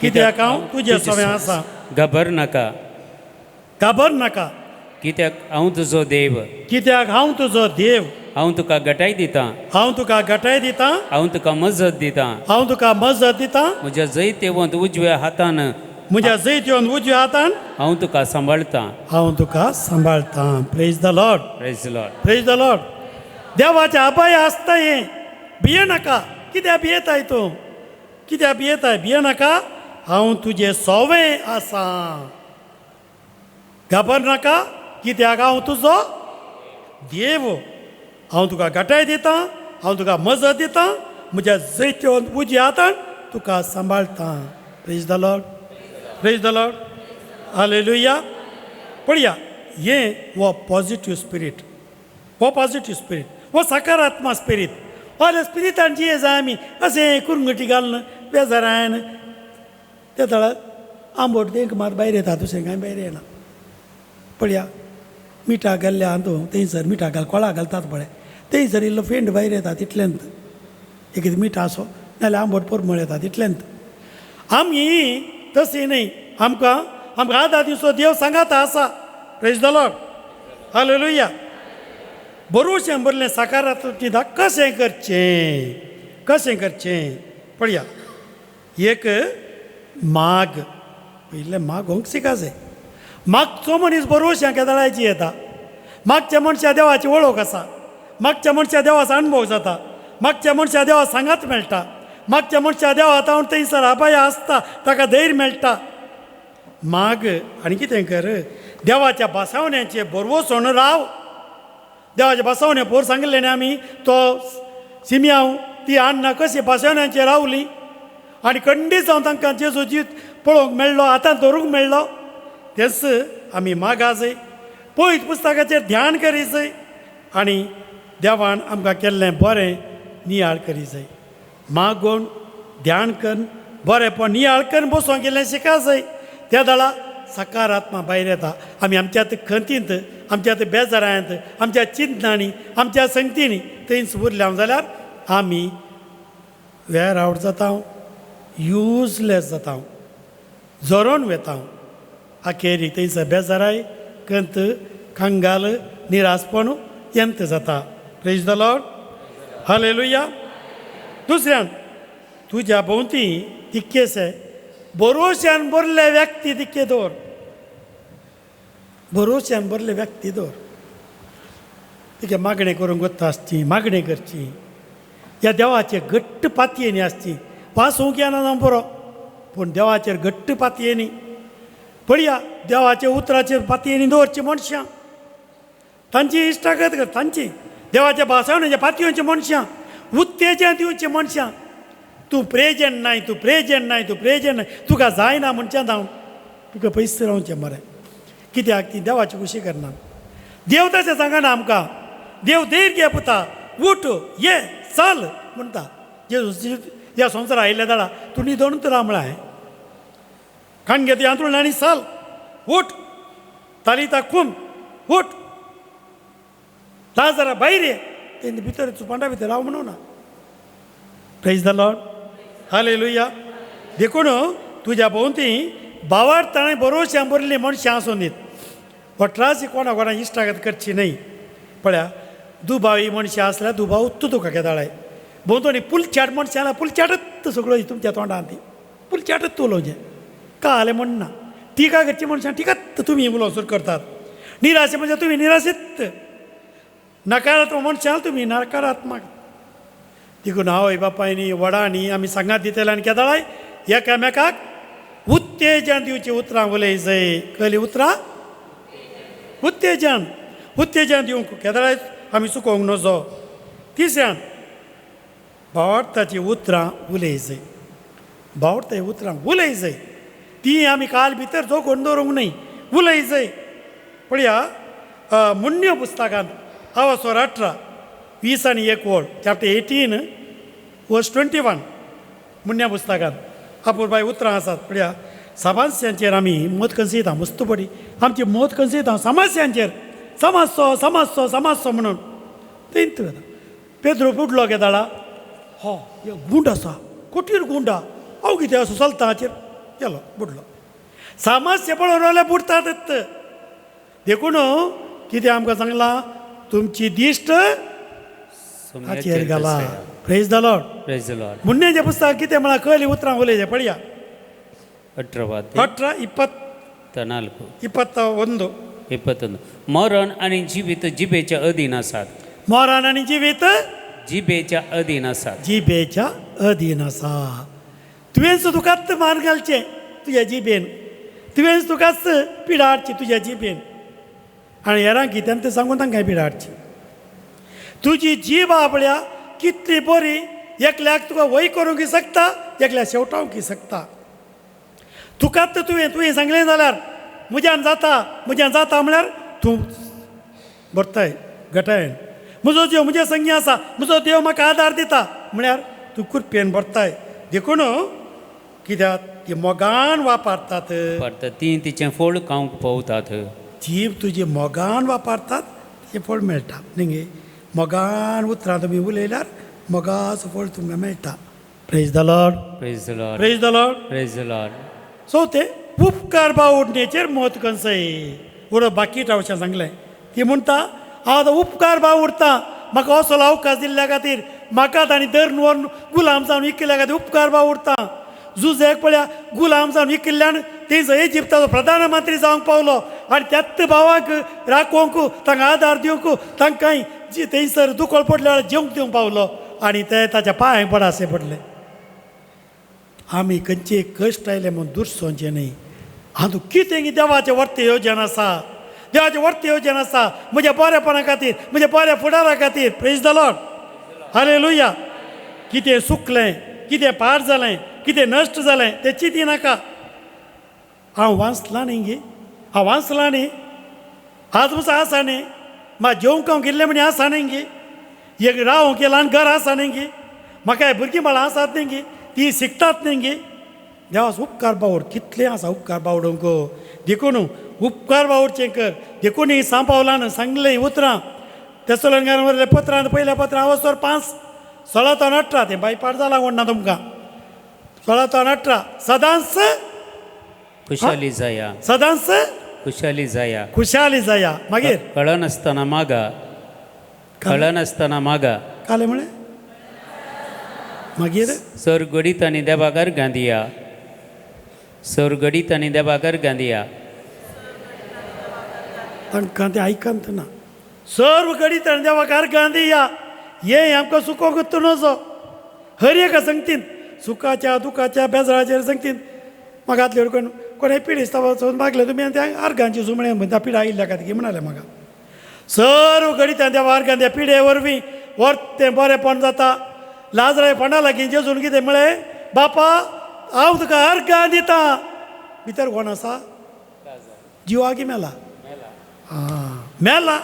कित्याक हांव तुजे सवय आसा. घाबर नाका घाबर नाका कित्याक हांव तुजो देव. कित्याक हांव तुजो देव. हांव तुका घटाय दितां. हांव तुका घटाय दितां. हांव तुका मजत दितां. हांव तुका मजत दितां. म्हज्या जैतेवंत उजव्या हातान म्हज्या जैतेवंत उजव्या हातान हांव तुका सांबाळतां. हांव तुका सांबाळतां. Praise the Lord, praise the Lord. Praise the Lord. देवाचें अभय आसता हें. भिये नाका. कित्याक भियेताय तूं? कित्याक भियेताय? भिये नाका, हांव तुजे सोवे आसा. घाबर नाका कित्याक हांव तुजो देव. हांव तुका घटाय दितां. हांव तुका मजत दितां. म्हज्या जैतेवंत उजव्या हातान तुका सांबाळतां. Praise the Lord, praise the Lord, hallelujah. पळया हें हो पॉजिटीव स्पिरीट, हो पॉजिटीव स्पिरीट, हो सकारात्मक स्पिरीट. हो स्पिरिटान जिये जाय आमी अशें कुरंगटी घालून बेजारान त्या थळार आंबट तेंक मात भायर येता, दुसरें कांय भायर येना. पळया मिठा घाल्ल्या हातूं थंयसर मिठा घाल कोळा घालतात पळय, थंयसर इल्लो फेंड भायर येता तितल्यांत. एक मीठ आसो नाल्यार आंबट परमळ येता तितल्यांत. आमी तशी न्हय. आमकां आधा दिवचो देव सांगाता आसा. Praise the Lord, hallelujah. बरोवचें बरलें सकारात्मक चिंता कशें करचें, कशें करचें. पळया एक माग, पयलें माग होंक शिका जाय. मागचो मनीस बरोवश्या केदाळाची येता. मागच्या मनशा देवाची वळख आसा. मागच्या मनशा देवाचो अणभव जाता. मागच्या मनशा देवा सांगात मेळटा. मागच्या मनशा देवा तावन थंयसर अभय आसता, ताका धैर्य मेळटा. माग आनी कितें कर, देवाच्या बसावण्याचे बरोवसोन राव. देवाच्या बसावण्या पोर सांगलें न्ही आमी, तो सिम्याव ती अण्णा कशी बसावण्याचेर रावली आनी खंडीत जावन तांकां जेजू जीत पळोवंक मेळ्ळो, आतां धरूंक मेळ्ळो. तेच आमी मागा जाय. पळयत पुस्तकाचेर ध्यान करी जाय आनी देवान आमकां केल्लें बरें नियाळ करी जाय. मागोवन ध्यान करून बरेंपण नियाळ करून बसोंक गेल्लें शिका जाय. त्या दाळा सकारात्मक भायर येता. आमी आमच्यात खंतींत, आमच्यात बेजारांत, आमच्या चिंतनांनी, आमच्या संगतींनी थंयच उरल्या जाल्यार आमी वेर आवट जाता, युजलेस जाता, जोरोन वेता. अखेरी थंयसर बेजाराय, कंत, कांगाल, निरासपण यंत जाता. Praise the Lord, hallelujah. दुसऱ्यान तुज्या भोंवती तितकेशे बरोवश्यान बरले व्यक्ती तितके दवर. बरोवश्यान बरले व्यक्ती दवर. तिके मागणें करूंक वता आसची, मागणें करची. ह्या देवाचे घट्ट पातयेनी आसची. वासूंक येना जावं बरो, पूण देवाचेर घट्ट पातयेनी. पळया देवाचे उतराचेर पातयेनी दवरची मनशां. तांची इश्टागत कर, तांची देवाच्या भासावण्याच्या पातयेची मनशां, उत्तेजन दिवची मनशां. तूं प्रेजेंट नाय, तूं प्रेजेंट नाय, तूं प्रेजेंट नाय, तुका जायना म्हणच्या जावन तुका पयस रावचें मरे. कित्याक ती देवाची खुशी करना. देव तशें सांगना आमकां. देव धैर्य घे पुता, उठ ये चल म्हणटा. जेजू ह्या संवसारा आयिल्ल्या दाडा तूं न्हिदोनूच राव म्हळ्यार खाण घे ती अंतरूण आनी चल, उठ तालिता कुम, उठ लाजरा भायर ये. तेणी भितर चुपांडा भितर राव म्हणून ना. Praise the Lord, hallelujah. देखून तुज्या भोंवती भावार्थान बरोवश्यां बरलीं मनशां आसूं दीत. वट्रासी कोणा कोणा इश्टागत करची न्हय. पळया दुबावी मनशां आसल्यार दुबाव तुका केदाळाय. भोंवतणी पुलचाट मनशाला पुलचाटच सगळं तुमच्या तोंडान ती पुलचाटच उलोवचें का जालें म्हणना टिका करची मनशां टिकात तुमी उलोवसून करतात निराशे म्हणजे तुम्ही निराशेत नकारात्मक मनशां तुमी नकारात्मक देखून आवय बापायनी वडांनी आमी सांगात दितले आनी केदाळाय एकामेकाक उत्तेजन दिवची उतरां उलयचंय कहली उतरां उत्तेजन दिवंक केदाळाय आमी चुकोवंक नजो तिसऱ्यान भावार्थाची उतरां उलयचंय भावार्थाची उतरां उलयचंय ती आमी काल भितर जोखून दवरूंक न्हय उलयचंय पळया मुन्य पुस्तकांत आवासोर 18 20 आनी 1 वळ चॅप्टर 18 वर्स 21 मुन्या पुस्तकांत आपुरबाय उतरां आसात पळया समस्यांचेर आमी मत कन्सियता मस्त बरी आमची मत कन्सियता समस्यांचेर समाजचो म्हणून तेंत पेद्रो बुडलो गेदाळा हो एक गुंड आसा कोटीर गुंड हांव कितें असो चलता हाचेर गेलो बुडलो समस्या पळोवन रावल्यार बुडतात देखून कितें आमकां सांगलां तुमची दिश्ट हाचेर घाला praise the Lord praise the Lord मुन्नेचें पुस्तक कितें म्हळ्यार कहली उतरां उलयचें पळया 18 21 मरण आणि जिवीत जिबेच्या अधीन असतात मरण आनी जिवीत जिबेच्या अधीन असतात जिबेच्या अधीन आसा तुवें तुकाच मार घालचें तुज्या जिबेन तुवें तुकाच पिडा हाडची तुज्या जिबेन आनी हेरांक कितें तें सांगून तांकां पिडा हाडची तुजी जीब आपल्या कितली बरी एकल्याक तुका वय करूंक शकता एकल्याक शेवटावंक शकता तुकाच तुवें सांगलें जाल्यार म्हज्यान जाता म्हळ्यार तूं भरताय घटायन म्हजो देव म्हजे संगी आसा म्हजो देव म्हाका आदार दिता म्हळ्यार तूं कृपेन भरताय देखून कित्याक ती मोगान वापरतात ती तिचें फळ खावंक पळोवतात जीव तुजी मोगान वापरतात तें फळ मेळटा न्ही मोगान उतरां तुमी उलयल्यार मोगाचो फळ तुमकां मेळटा praise the Lord praise the Lord praise the Lord praise the Lord so ते उपकार भावनेचेर मत कसय उरप बाकी रावचें सांगलें ती म्हणटा हांव आतां उपकार भाव उरता म्हाका असो अवकाश दिल्ल्या खातीर म्हाका तांणी धरून व्हरून गुलाम जावन विकिल्ल्या खातीर उपकार भाव उरता जुजेक पळया गुलाम जावन विकिल्ल्यान थंयसर इजिप्ताचो प्रधानमंत्री जावंक पावलो आनी त्याच भावाक राखोवंक तांकां आदार दिवंक तांकांय थंयसर दुखळ पडल्या वेळार जेवंक दिवंक पावलो आनी ते ताच्या पांयाक पडासे पडले आमी खंयचे कश्ट आयले म्हूण दुरसोवचें न्ही हातूं कितें देवाचें वर्त येवजन आसा देवाचें वर्त येवजन आसा म्हज्या बरेपणा खातीर म्हज्या बऱ्या फुडारा खातीर प्रेज द लॉर्ड हालेलुया कितें सुकलें कितें पाड जालें कितें नश्ट जालें तें चिंती नाका हांव वाचलां न्ही गे हांव वाचलां न्ही आज म्हजो आसा न्ही म्हाका जेवंक हांव गेल्लें म्हणे आसा न्ही गे एक रावंक गेलां आनी घर आसा न्ही गे म्हाका भुरगीं बाळां आसात न्ही गे ती शिकतात न्ही गे देवास उपकार बावड कितलें आसा उपकार बावडोवंक देखून उपकार बावडचें कर देखून ही सांपावलान सांगलें उतरां तेसोलंगार वरलें पत्रांत पयल्या पत्रां अवसर 5 16-18 तें बायपाट जालां म्हणना तुमकां 16-18 सदांच खुशाली जाया सदांच खुशाली जाया खुशाली जाया मागीर कळनासतना मागा कळनासतना मागा काले म्हळें मागीर सरगडीत आनी देवाघर गांदिया सरगडीत आनी देवाघर गांदिया तांकां तें आयकंत ना सर्व गडीत आनी देवाघर गांदिया हें आमकां सुखोक नजो हर एका संगतीन सुखाच्या दुखाच्या बेजाराचेर संगतीन म्हाका आतले कोण कोणें पिडीस्ता वचून मागलें तुमी आनी त्या आर्गांची सुमणें म्हणटा पिडा आयिल्ल्या खातीर म्हणालें म्हाका सर्व गडीत आनी देवा आर्गां त्या पिडे वरवीं वर्तें बरेंपण जाता लाजराय फोंडा लागीं जेजून कितें म्हळें बापा हांव तुका अर्घां दिता भितर कोण आसा जिवागी मेला मेला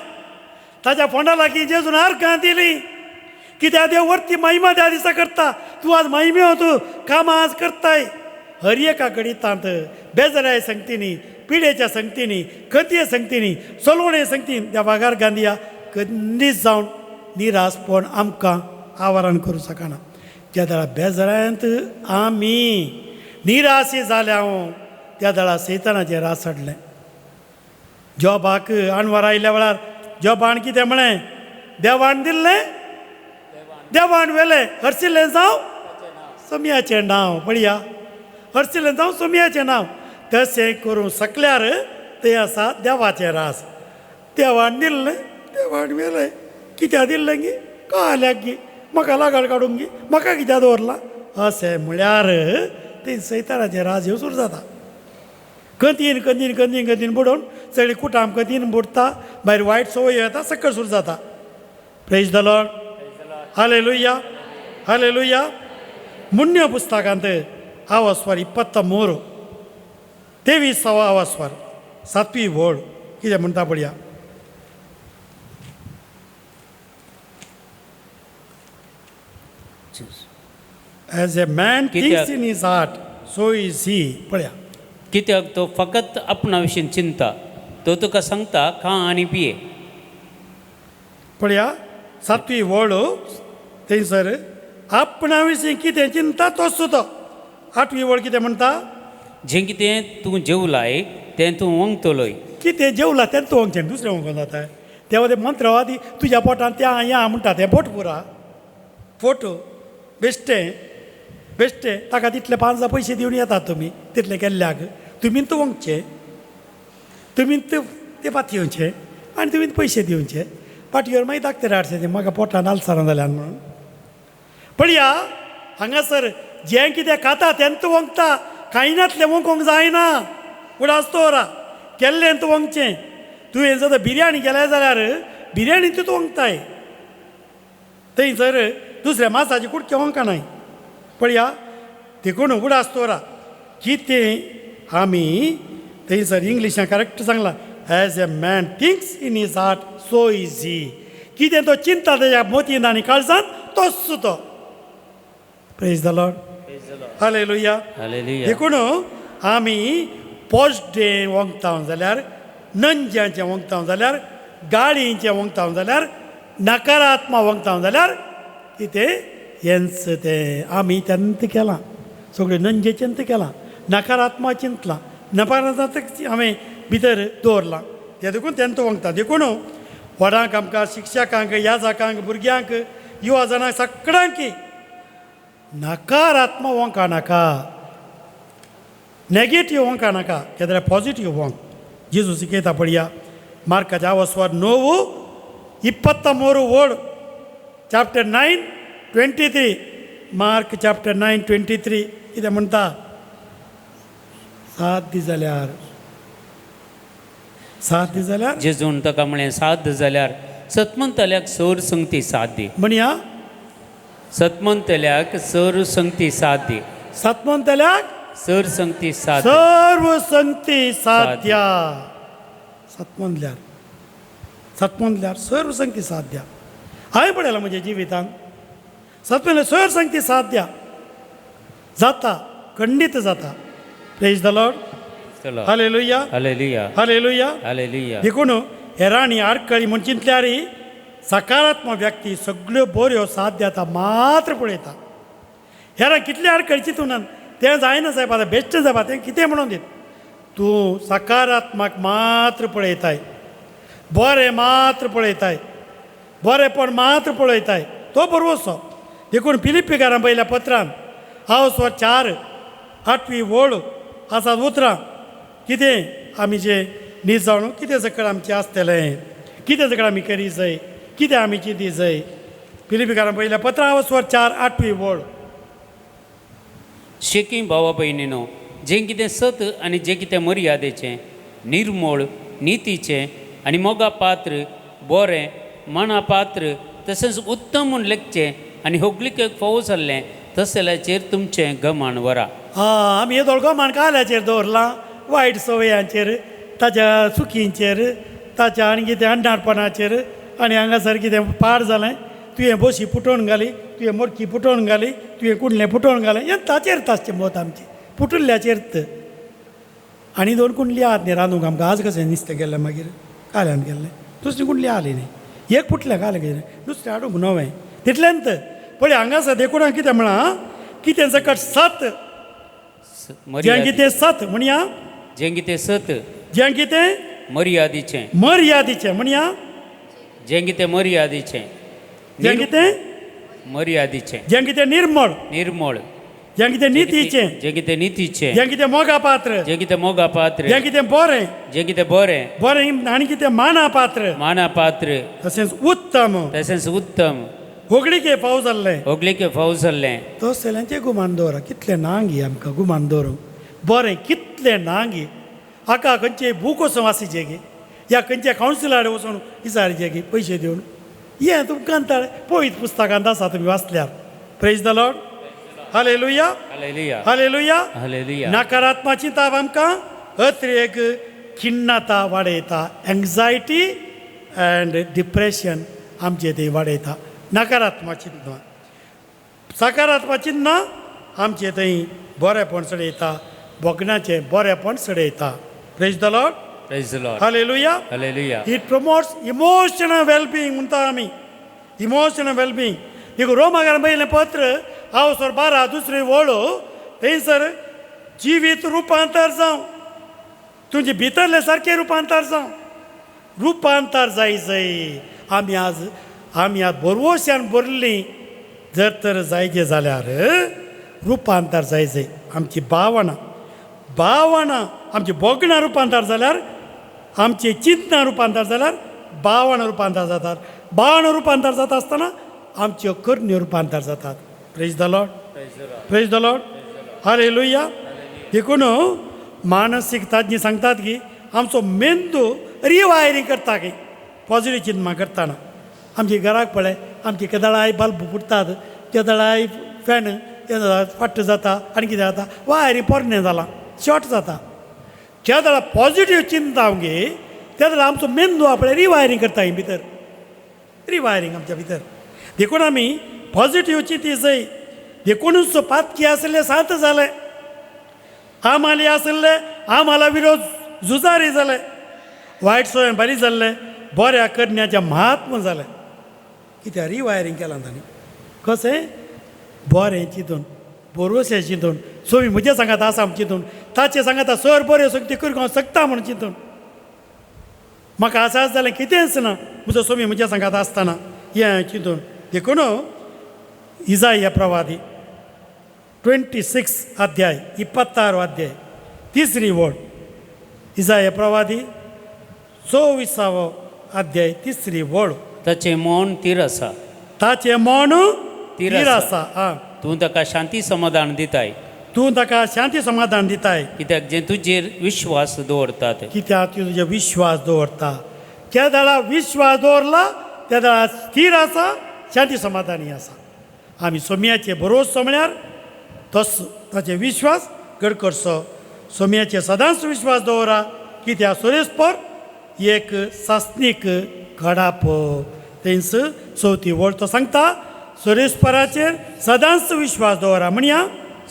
ताच्या फोंडा लागीं जेजून अर्घां दिली कित्याक देव वर्ती महिमा त्या दिसा करता तूं आज महिमे तूं कामां आज करताय हर एका गडितांत बेजाराय संगतीनी पिडेच्या संगतीनी खतये संगतीनी सोलवणे संगतीन त्या वागार गांदिया कधीच जावन निरासपण आमकां आवारण करूं शकना त्या दळा बेजारांत आमी निराशी जाल्या त्या दळा सैतानाचेर रास हाडलें जॉबाक आनवर आयल्या वेळार जॉबान कितें म्हळें देवान दिल्लें देवान वेले हरशिल्लें जावं सोम्याचें नांव पळया हरशिल्लें जावं सोम्याचें नांव तशें करूं सकल्यार तें आसा देवाचें रास देवान दिल्लें देवान वेलें कित्या दिल्लें गी काल्याक गी म्हाका लागाड काडूंक गी म्हाका कित्या दवरलां अशें म्हळ्यार तें सैतानाचें राज ह्यो सुरू जाता कंतीन कंतीन कंतीन कंतीन बुडोवन सगळीं कुटाम कंतीन बुडटा भायर वायट संवय येता सकयल सुरू जाता praise the Lord hallelujah hallelujah मुन्य पुस्तकांत आवास्वर 23 23वा आवास्वर 7वी ओळ कितें म्हणटा पळया age a man thinks in his heart so is ही पळया कित्याक तो फकत आपणा विशीं चिंता तो तुका सांगता खा आनी पिये पळया 7वी ओळ थंयसर आपणा विशीं कितें चिंता तोच तो 8वी ओळ कितें म्हणटा जें कितें तूं जेवलाय तें तूं वंगतलोय कितें जेवला तें तूं वंगचें दुसरें वंगोन जाता तेवा ते मंत्रवादी तुज्या पोटांत त्या या म्हणटा तें पोट पुरा पोट बेश्टें बेश्टें ताका तितले 5 पयशे दिवन येतात तुमी तितले केल्ल्याक तुमी तूं वंगचें तुमी ते पातयेवचे आनी तुमी पयशे दिवचे पाटयेर मागीर धाकटे हाडचे म्हाका पोटान आलसारां जाल्यान म्हणून पळया हांगासर जें कितें खाता तें तूं वंगता खायनातलें वंगोंक जायना उडास तोरा केल्लें तूं वंगचें तुवें जर बिरयाणी केल्या जाल्यार बिरयाणी तूं वंगताय थंयसर दुसऱ्या मासाची कुडके वंकनाय पळया देखून उडास तोरा कितें आमी थंयसर इंग्लिशान करेक्ट सांगलां as a man thinks in his heart so is he कितें तो चिंता तेज्या मोतयेंत आनी काळजांत तोच तो praise the Lord hallelujah hallelujah देखून आमी पॉझिटिव्ह वंगताव जाल्यार नंज्याचें वंगताव जाल्यार गाळींचें वंगताव जाल्यार नकारात्मक वंगताव जाल्यार कितें हेंच तें आमी तेंत केलां सगळें नंजे चिंत केलां नकारात्मक चिंतलां नकारात्मक हांवें भितर दवरलां ते देखून तेंत वंगता देखून व्हडांक आमकां शिक्षकांक याजकांक भुरग्यांक युवा जाणांक सगळ्यांक नकारात्मक वंका नाका नेगेटीव वंका नाका केन्ना पॉझिटीव वंक जेजू शिकयता पळया मार्काच्या आवास्वर 9:23 ओळ चॅप्टर 9:23 मार्क चॅप्टर 9:23 कितें म्हणटा 7 दीस जाल्यार जेजून ताका म्हळें 7 जाल्यार सतमंतल्याक सर संगती 7 दी म्हणया सतमंतल्याक सर संगती 7 दी सतमंतल्याक सर संगती 7 सर्व संगती साध्या सतमंतल्यार सर्व संगती साध्या हांवें पळयलां म्हज्या जिवितांत सतमंतल्यार सर्व संगती साध्या जाता खंडीत जाता praise the Lord hallelujah hallelujah hallelujah hallelujah देखून हेरांनी आडकळी म्हण चिंतल्यार सकारात्मक व्यक्ती सगळ्यो बऱ्यो साध्य जाता मात्र पळयता हेरां कितले आडकळी चिंतून तें जायना साहेब आतां बेश्टें जावपा तें कितें म्हणून दीत तूं सकारात्मक मात्र पळयताय बरें मात्र पळयताय बरेंपण मात्र पळयताय तो बरो असो देखून फिलिप्पिकारां पयल्या पत्रांत हांव 4:8 ओळ आसा उतरां कितें आमी जें न्हीद जावन कितें सकयल आमचें आसतलें कितें सकयल आमी करी जाय कितें आमी चिंती जाय फिलिप्पिकारां पयल्या पत्रां हांव 4:8 ओळ शेकी भावा भयणीनो जें कितें सत आनी जें कितें मर्यादेचें निर्मळ नितीचें आनी मोगा पात्र बरें मना पात्र तशेंच उत्तम म्हूण लेखचें आनी होगलीक फोव जाल्लें तसल्याचेर तुमचें गमण वरा आमी हे दोळगोमान काल्याचेर दवरलां वायट संवयांचेर ताच्या चुकींचेर ताच्या आनी कितें अंडारपणाचेर आनी हांगासर कितें पाड जालें तुवें बशी पुटोवन घाली तुवें मोडकी पुटोवन घाली तुवें कुंडलें पुटोवन घालें हें ताचेर ताचें मत आमचें पुटुल्ल्याचेर आनी 2 कुंडली आहात न्ही रांदूंक आमकां आज कशें नुस्तें गेलें मागीर काल्यान गेल्लें दुसरी कुंडली आली न्ही एक पुटलें कालें गेलें दुसरें हाडूंक नवें तितल्यांत पळय हांगासर देखून कितें म्हणा कितें सकट सत जें कितें सत म्हणया जें कितें सत जें कितें मर्यादेचें मर्यादेचें म्हणया जें कितें मर्यादेचें जें कितें मर्यादेचे जें कितें निर्मळ निर्मळ जें कितें नितीचें जे कितें नितीचे जें कितें मोगा पात्र जे कितें मोगा पात्र जें कितें बरें जे कितें बरें बरें आनी कितें माना पात्र माना पात्र तशेंच उत्तम तशेंच उत्तम होगडीके फाव जाल्लें ओगलेके फाव जाल्लें तो सेल्यांचें गुमान दवरा कितलें नांगी आमकां गुमान दवरूंक बरें कितलें नांगी हाका खंयचे बूक वचून वासिचे गे या खंयच्या कावन्सिलार वचून विचारचे गे पयशे दिवन हें तुमकां पळयत पुस्तकांत आसा तुमी वाचल्यार praise the Lord hallelujah hallelujah hallelujah hallelujah नकारात्मक चिंता आमकां अत्रेक खिन्नता वाडयता एंग्जायटी अँड डिप्रेशन आमचें तें वाडयता नकारात्मक चिंतनां सकारात्मक चिंतनां आमचें थंय बरेंपण सडयता बोगनाचें बरेंपण सडयता praise the Lord praise the Lord hallelujah hallelujah it promotes emotional wellbeing म्हणटा आमी इमोशनल वेलबिंग देखो रोमाकार पयलें पत्र हांव सर 12 दुसरी वळो थंयसर जिवीत रुपांतर जावं तुजें भितरलें सारकें रुपांतर जावं रुपांतर जाय आमी आज बरवश्यान बरलीं जर तर जायचें जाल्यार रुपांतर जाय आमची भावना आमची बोगणां रुपांतर जाल्यार आमची चिंतनां रुपांतर जाल्यार भावना रुपांतर जातात भावना रुपांतर जाता आसतना आमच्यो करण्यो रुपांतर जातात प्रेज द लॉर्ड हालेलुया देखून मानसीक तज्ञ सांगतात की आमचो मेंदू रिवायरिंग करता की पॉझिटिव्ह चिंतना करतना आमच्या घराक पळय आमची केदळाय बल्ब फुटतात केदळाय फॅन फट्ट जाता आनी कितें जाता वायरींग पोरणें जालां शॉर्ट जाता ज्या वेळा पॉझिटिव्ह चिंता आमगे त्या वेळा आमचो मेंदू आपणें रिवायरींग करता ही भितर रिवायरींग आमच्या भितर देखून आमी पॉझिटिव्ह चिंती जाय देखूनच पातकी आसले सांत जाले आमाली आसले आमाला विरोध झुजारी जाले वायट सवय बरी जाल्ले बऱ्या करण्याचें महात्म जालें कित्याक रिवायरींग केलां तांणी कशें बरें चिंतून बरोवशें चिंतून सोमी म्हज्या सांगात आसा म्हूण चिंतून ताचे सांगात सर बऱ्यो सक्ती करूंक हांव शकता म्हूण चिंतून म्हाका आसा जाल्यार कितेंच ना म्हजो सोमी म्हज्या सांगात आसतना हें चिंतून देखून इजाया प्रवादी 26 अध्याय 26 अध्याय 3री वळ इजाया प्रवादी 24 अध्याय 3री वळ ताचें मन तीर आसा ताचें मन तीर तीर आसा. आसा तूं ताका शांती समाधान दिताय तूं ताका शांती समाधान दिताय कित्याक जे तुजेर विश्वास दवरतात कित्याक तूं तुजे विश्वास दवरता त्या दाळा विश्वास दवरला त्या दाळा स्थिर आसा शांती समाधानी आसा आमी सोम्याचे भरोसो म्हळ्यार तस ताचे विश्वास घड करचो सोम्याचे सदांच विश्वास दवरा कित्याक सुरेस्पर एक सासनीक घडाप थंयच चवथी वळ तो सांगता सुरेस्पराचेर सदांच विश्वास दवरा म्हणया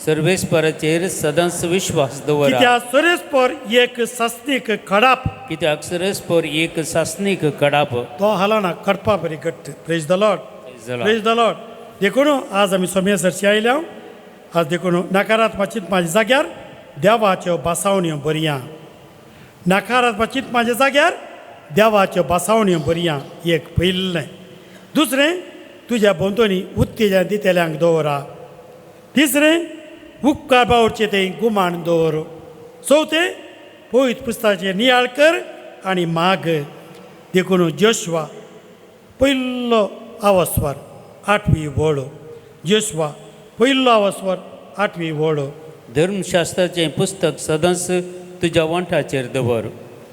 सर्वेस्पराचेर सदांच विश्वास दवरा कित्याक सुरेस्पर एक सासनीक खडाप कित्याक सुरेस्पर एक सासनीक कडाप तो हालाना कडपा बरी घट्ट प्रेज द लॉर्ड देखून आज आमी सोमेसरशी आयल्या आज देखून नकारात्मक चिंतपाच्या जाग्यार देवाच्यो बासावण्यो बरया नकारात्मक चिंतपाच्या जाग्यार देवाच्यो बासावण्यो बरया एक पयलें दुसरें तुज्या भोंवतणी उत्तेजन दितेल्यांक दवरा तिसरें उपकार बावडचें तें गुमान दवर चवथें पवित्र पुस्तकाचेर नियाळ कर आनी माग देखून जोशवा पयलो आवस्वर 8वी वळ जोशवा पयलो आवस्वर 8वी वळ धर्मशास्त्राचें पुस्तक सदांच तुज्या वंठाचेर दवर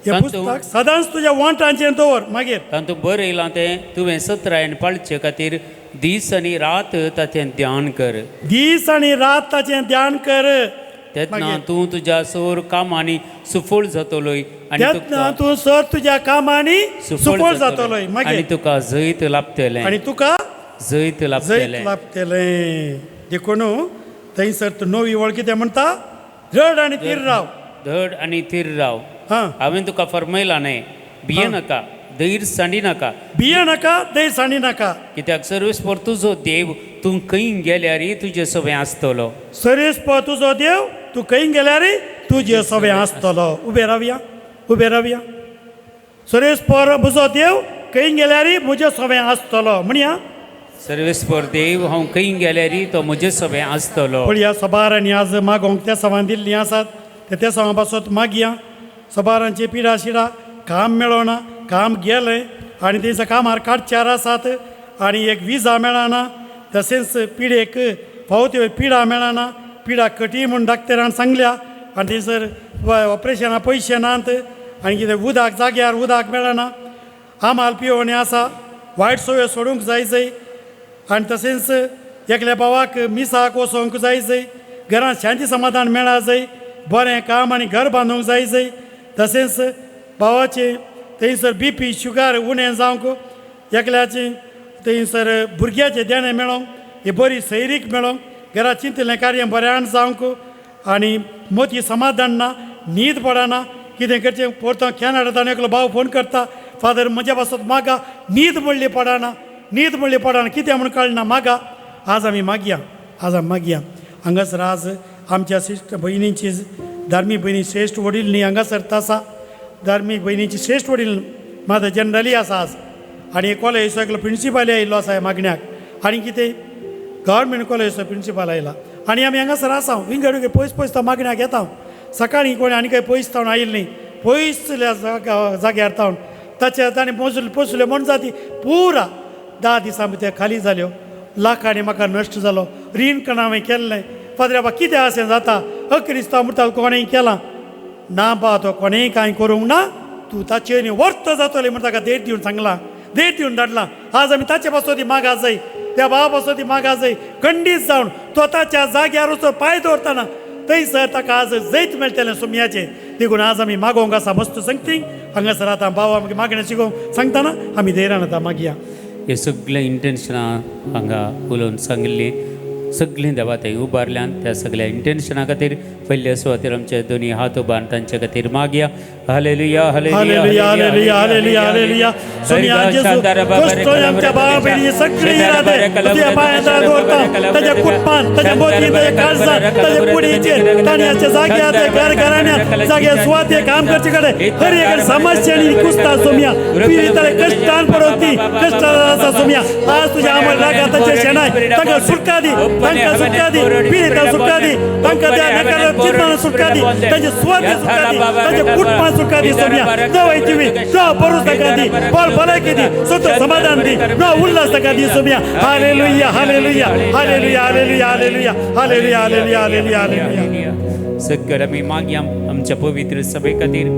हें पुस्तक सदांच तुज्या वंठांचेर दवर मागीर तातूंत बरयलां तें तुवें सत्रायन पाळचे खातीर दीस आनी रात ताचें ध्यान कर दीस आनी रात ताचें ध्यान कर तेन्ना तूं तुज्या सर कामांनी सुफळ जातलोय तेन्ना तूं सर तुज्या कामांनी सुफळ जातलोय आनी मागीर तुका जैत लाभतलें आनी तुका जैत जैत लाभतलें लाभतलें देखून थंयसर तूं 9वी वळ कितें म्हणटा धड आनी तीर राव धड आनी थीर राव हां हांवें तुका फरमायलां न्हय भिये नाका धैर्य सांडी नाका भिये नाका दैर सांडी नाका कित्याक सर्वेस्पर तुजो देव तूं खंय गेल्यारय तुजें सगळें आसतलो सरेस्प तुजो देव तूं खंय गेल्यार तुजें सगळें आसतलो उबे रावया सरेस्पर म्हजो देव खंय गेल्यार म्हजें सगळें आसतलो म्हणया सर्वेस्पर देव हांव खंय गेल्यारी तो म्हजे सभे आसतलो. पण ह्या सभारांनी आज मागोंक त्या सभान दिल्ली आसात त्या सभा पासत मागया सभारांची पिडा शिडा काम मेळना काम गेलंय आणि तेंच्या कामार काडचार आसात आणि एक विजा मेळना तशेंच पिडेक फावो त्यो पिडा मेळना पिडा कटी म्हूण डाक्टरान सांगल्या आणि थंयसर ऑपरेशना पयशे नात आनी कितें उदक जाग्यार उदक मेळना आमाल पिवोवणी आसा वायट सवय सोडूंक जाय आनी तशेंच एकल्या भावाक मिसाक वचोंक जाय घरांत शांती समाधान मेळा जाय बरें काम आनी घर बांदूंक जाय तशेंच भावाचें थंयसर BP शुगर उणें जावंक एकल्याचें थंयसर भुरग्याचें देणें मेळोंक ही बरी सैरीक मेळोंक घरा चिंतलें कार्य बऱ्यान जावंक आनी मोती समाधान ना न्हीद पडना कितें करचें परतो कॅनडांतल्यान एकलो भाव फोन करता फादर म्हज्या पासत मागा न्हीद म्हणली पडना कितें म्हूण कळना मागा आज आमी मागया हांगासर आज आमच्या श्रेश्ठ भयणींची धार्मीक भयणी श्रेश्ठ वडील न्ही हांगासर आसा धार्मीक भयणीची श्रेश्ठ वडील म्हाजो जनरली आसा आज आनी एक कॉलेजीचो एकलो प्रिंसिपल आयिल्लो आसा ह्या मागण्याक आनी कितें गव्हर्मेंट कॉलेजीचो प्रिंसिपल आयला आनी आमी हांगासर आसा विंगड पयस तो मागण्याक येता सकाळीं कोणी आनी खंय पयस तावन आयिल्ली न्ही पयसल्या जाग्यार तावन तांणी पोसले म्हण जाती पुरा 10 दिसां भितर खाली जाल्यो लाखांनी म्हाका नश्ट जालो रीण कणा हांवें केल्लें फादर बाबा कितें अशें जाता अक्रिस्तांव म्हणटा कोणेंय केलां ना बा तो कोणेंय कांय करूंक ना तूं ताचे न्ही वर्त जातलें म्हण ताका देट दिवन सांगलां देट दिवन धाडलां आज आमी ताचे पासत मागा जाय त्या भावा पासत मागा जाय खंडीत जावन तो ताच्या जाग्यार वचून पांय दवरतना थंयसर ताका आज जैत मेळटलें सुमयाचें देखून आज आमी मागोवंक आसा मस्त संगतीक हांगासर आतां भावा मागणें शिकोवंक सांगतना आमी धैर्यान आतां मागया हे सगळे इंटेन्शनां हांगा उलोवन सांगिल्ली सगळीं देवा थंय उबारल्यान त्या सगळ्या इंटेन्शना खातीर पयल्या सुवातेर आमचे दोनी हात उबारून तांचे खातीर मागया hallelujah hallelujah hallelujah hallelujah hallelujah Sonia जेजू कष्टोय आमच्या भावा भयणी सगळी इरादे तुझ्या पांयां दवरता ताच्या कुटपान ताच्या मोदीन ताच्या काळजात ताच्या कुडीचेर ताणयाच्या जाग्यार घर घराण्यात जाग्यार सुवाते काम करचे कडेन हर एक समस्यांनी कुस्ता सोमिया पिडीताले कश्टान पडोवपी कश्टान आसा सोमिया आज तुझ्या अमर रागाताचे शेणाय तांकां सुटका दी तांकां सुटका दी पिडीतांक सुटका दी तांकां त्या नकारात्मक चिंतनांक सुटका दी ताचे सुवाते सुटका दी ताचे कुटपान सुटका दी सोमिया जवळ जिवी जवळ भरोस ताका दी बळ भलायकी दी सुख समाधान दी न उल्हास ताका दी सोमिया hallelujah hallelujah hallelujah hallelujah hallelujah hallelujah hallelujah hallelujah hallelujah सगळे आमी मागया आमच्या पवित्र सभे खातीर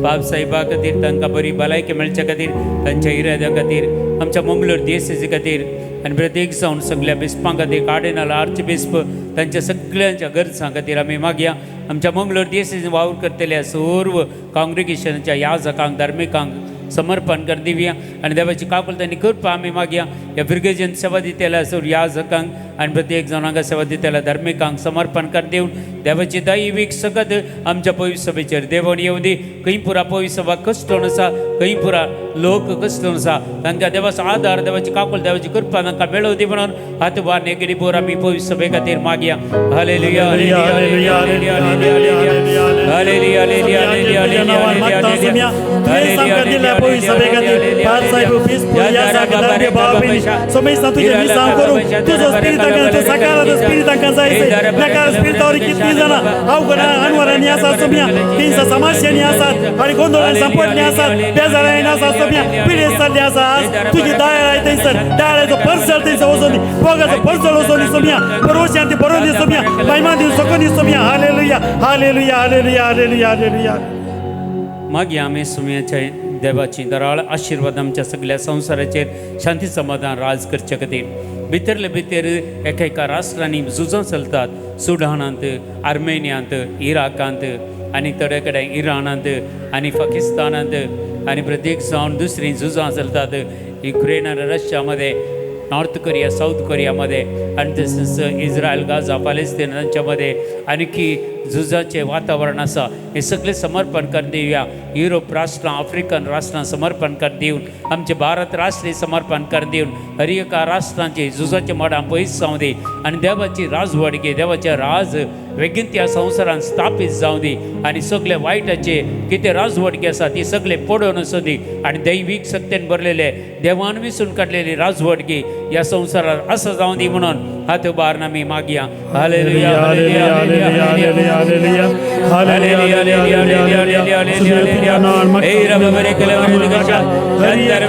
बाब साहेबा खातीर तांकां बरी भलायकी मेळच्या खातीर तांच्या इराद्या खातीर आमच्या मंगळूर दिएसीसी खातीर आनी प्रत्येक जावन सगळ्या बिस्पां खातीर कार्डिनल आर्च बिस्प तांच्या सगळ्यांच्या गरजां खातीर आमी मागया आमच्या मंगळूर दिएसीसी वावर करतल्या सर्व काँग्रिगेशनाच्या याजकांक धार्मिकांक समर्पण कर दिवया आनी देवाची काकुलतांनी कृपा आमी मागया ह्या भुरगेजेन सेवा दितेल्या सर याजकांक आनी प्रत्येक जाणांक सेवा दितेल्या धार्मिकांक समर्पण कर दिवन देवाची दैवीक सगत आमच्या पवित्र सभेचेर देवण येवं दी खंय पुरा पवित्र सभा कश्टून आसा खंय पुरा लोक कश्टून आसा तांकां देवाचो आदार देवाची काकुल देवाची कृपा तांकां मेळोव दी म्हणून हात वार नेगडी बोर आमी पवित्र सभे खातीर मागया hallelujah hallelujah hallelujah hallelujah hallelujah hallelujah hallelujah पवित्र सभे खातीर पाल साहेब बिस्प याजक भाव भयणी सोमेश तुझे मिसांव करूं तुजो स्पिरीट तांकां सकारात्मक स्पिरीट तांकां जाय नकार स्पिरीटावर कितलीं जाणां अवघडां अनवरांनी आसात सोमिया तेंच्या समस्यांनी आसात आनी गोंधळांनी सांपडलीं आसात बेजारांनी आसात सोमिया पिडेस्त जाल्लीं आसा आज तुजी दाळ आय थंयसर दाळेचो परसळ थंयसर वचोन दी बोगाचो परसळ वचोन दी सोमिया परवशान ती बरोवन दी सोमिया महिमा दिवन सकून दी सोमिया hallelujah hallelujah hallelujah hallelujah hallelujah मागया आमी सुमयाच्या देवाची दराळ आशिर्वाद आमच्या सगळ्या संवसाराचेर शांती समाधान राज करचे खातीर भितरले भितर एका राष्ट्रांनी झुजां चलतात सुडानांत आर्मेनियांत इराकांत आनी थोडे कडेन इराणांत आनी पाकिस्तानांत आनी प्रत्येक जावन दुसरी झुजां चलतात युक्रेन आनी रशियामध्ये नॉर्थ कोरिया साऊथ कोरियामध्ये आणि तसंच इस्रायल गाझा पॅलेस्तीन यांच्यामध्ये आणखी झुजाचे वातावरण आसा हे सगळे समर्पण कर दिवया. युरोप राष्ट्रां आफ्रिकन राष्ट्रां समर्पण कर दिवन आमचे भारत राष्ट्रीय समर्पण कर दिवन हर एका राष्ट्रांची झुजाचे मोडां पयस जावं दी आनी देवाची राजवड घे. देवाचे राज बेगीन त्या संवसारान स्थापीत जावं दी आनी सगळे वायटाचे कितें राजवडकी आसा ती सगळे पडोवन वचूं दी आनी दैवीक सत्तेन भरलेले देवान विसून काडलेली राजवडकी ह्या संवसारात आसा जावं दी म्हणून हात उबारून आमी मागया. Hallelujah hallelujah hallelujah hallelujah hallelujah hallelujah hallelujah hallelujah hallelujah ए रब बरे कलम गशा अंदर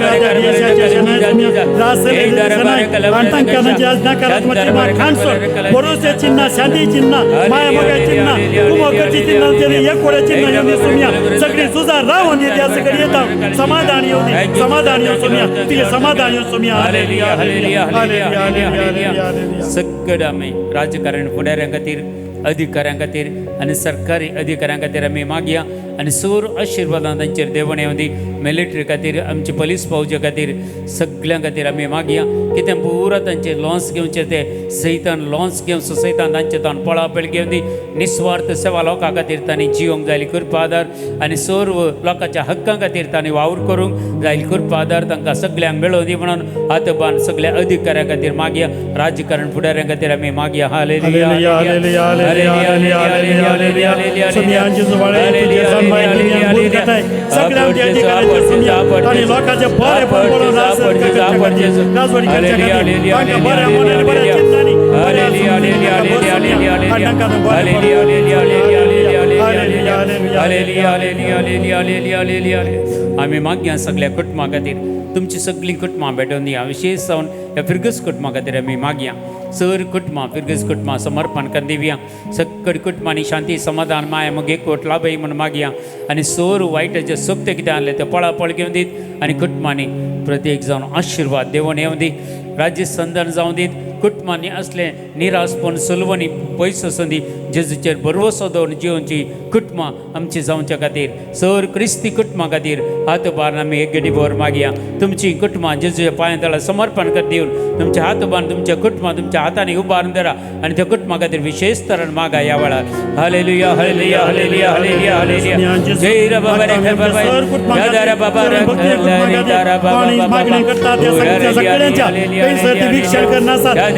बरे भरोसे चिन्ह शांती चिन्ह माया मगा चिन्ह कुमोकची चिन्ह तेरे एक कोडे चिन्ह येऊन सुमिया सगळी सुजा रावून येते असं कधी येतात समाधान येऊ दे समाधान येऊ सुमिया तिला समाधान येऊ सुमिया हालेलुया हालेलुया हालेलुया हालेलुया सगळं आमी राजकारण फुडाऱ्यां खातीर अधिकाऱ्यां खातीर आनी सरकारी अधिकाऱ्यां खातीर आमी मागया आनी सर आशिर्वादां तांचेर देवण येवं दी. मिलिटरी खातीर आमचे पुलीस फौजे खातीर सगळ्यां खातीर आमी मागया कितें पुरा तांचे लॉन्स घेवचे ते सैतान लॉन्स घेवन सैतान तांचे तान पळापळ घेवन दी. निस्वार्थ सेवा लोकां खातीर तांणी जिवंक जायली कृपा आदार आनी सर्व लोकांच्या हक्कां खातीर तांणी वावर करूंक जायली कृपा आदार तांकां सगळ्यांक मेळोवन दी म्हणून हातबान सगळ्या अधिकाऱ्यां खातीर मागया. राजकारण फुडाऱ्यां खातीर आमी मागया. Hallelujah hallelujah hallelujah hallelujah hallelujah आमी मागया सगळ्या कुटुंबा खातीर तुमची सगळीं कुटुंबां भेटोवन दिया. विशेष जावन ह्या फिरगस कुटुंबा खातीर आमी मागया. सर कुटुंबां फिरगस कुटुंबां समर्पण कर दिवया. सगळ्या कुटुंबांनी शांती समाधान माया मग एक कोट लाभय म्हणून मागया आनी सर वायटाचे सोबते कितें आहले ते पळापळ घेवन दीत आनी कुटुंबांनी प्रत्येक जावन आशिर्वाद देवण येवं दी. राज्य संधान जावं दीत. कुटुंबांनी असले निराशपण सुलवणी पयस वचून दी. जेजूचेर भरवसो दवरून जिवनची कुटुंबां आमची जावच्या खातीर सर क्रिस्ती कुटुंबां खातीर हात उबारून आमी एक गडी भर मागया. तुमची कुटुंबां जेजूच्या पांयां तळा समर्पण कर दिवन तुमचे हात उबारून तुमच्या कुटुंबां तुमच्या हातांनी उबारून धरा आनी त्या कुटुंबां खातीर विशेष तरेन मागा ह्या वेळार. Hallelujah hallelujah hallelujah hallelujah hallelujah जय रे बाबा रे खबर बाय दादा रे बाबा रे दादा बाबा बाबा करता त्या सगळ्यांच्या काही भिक्षा करण्यासाठी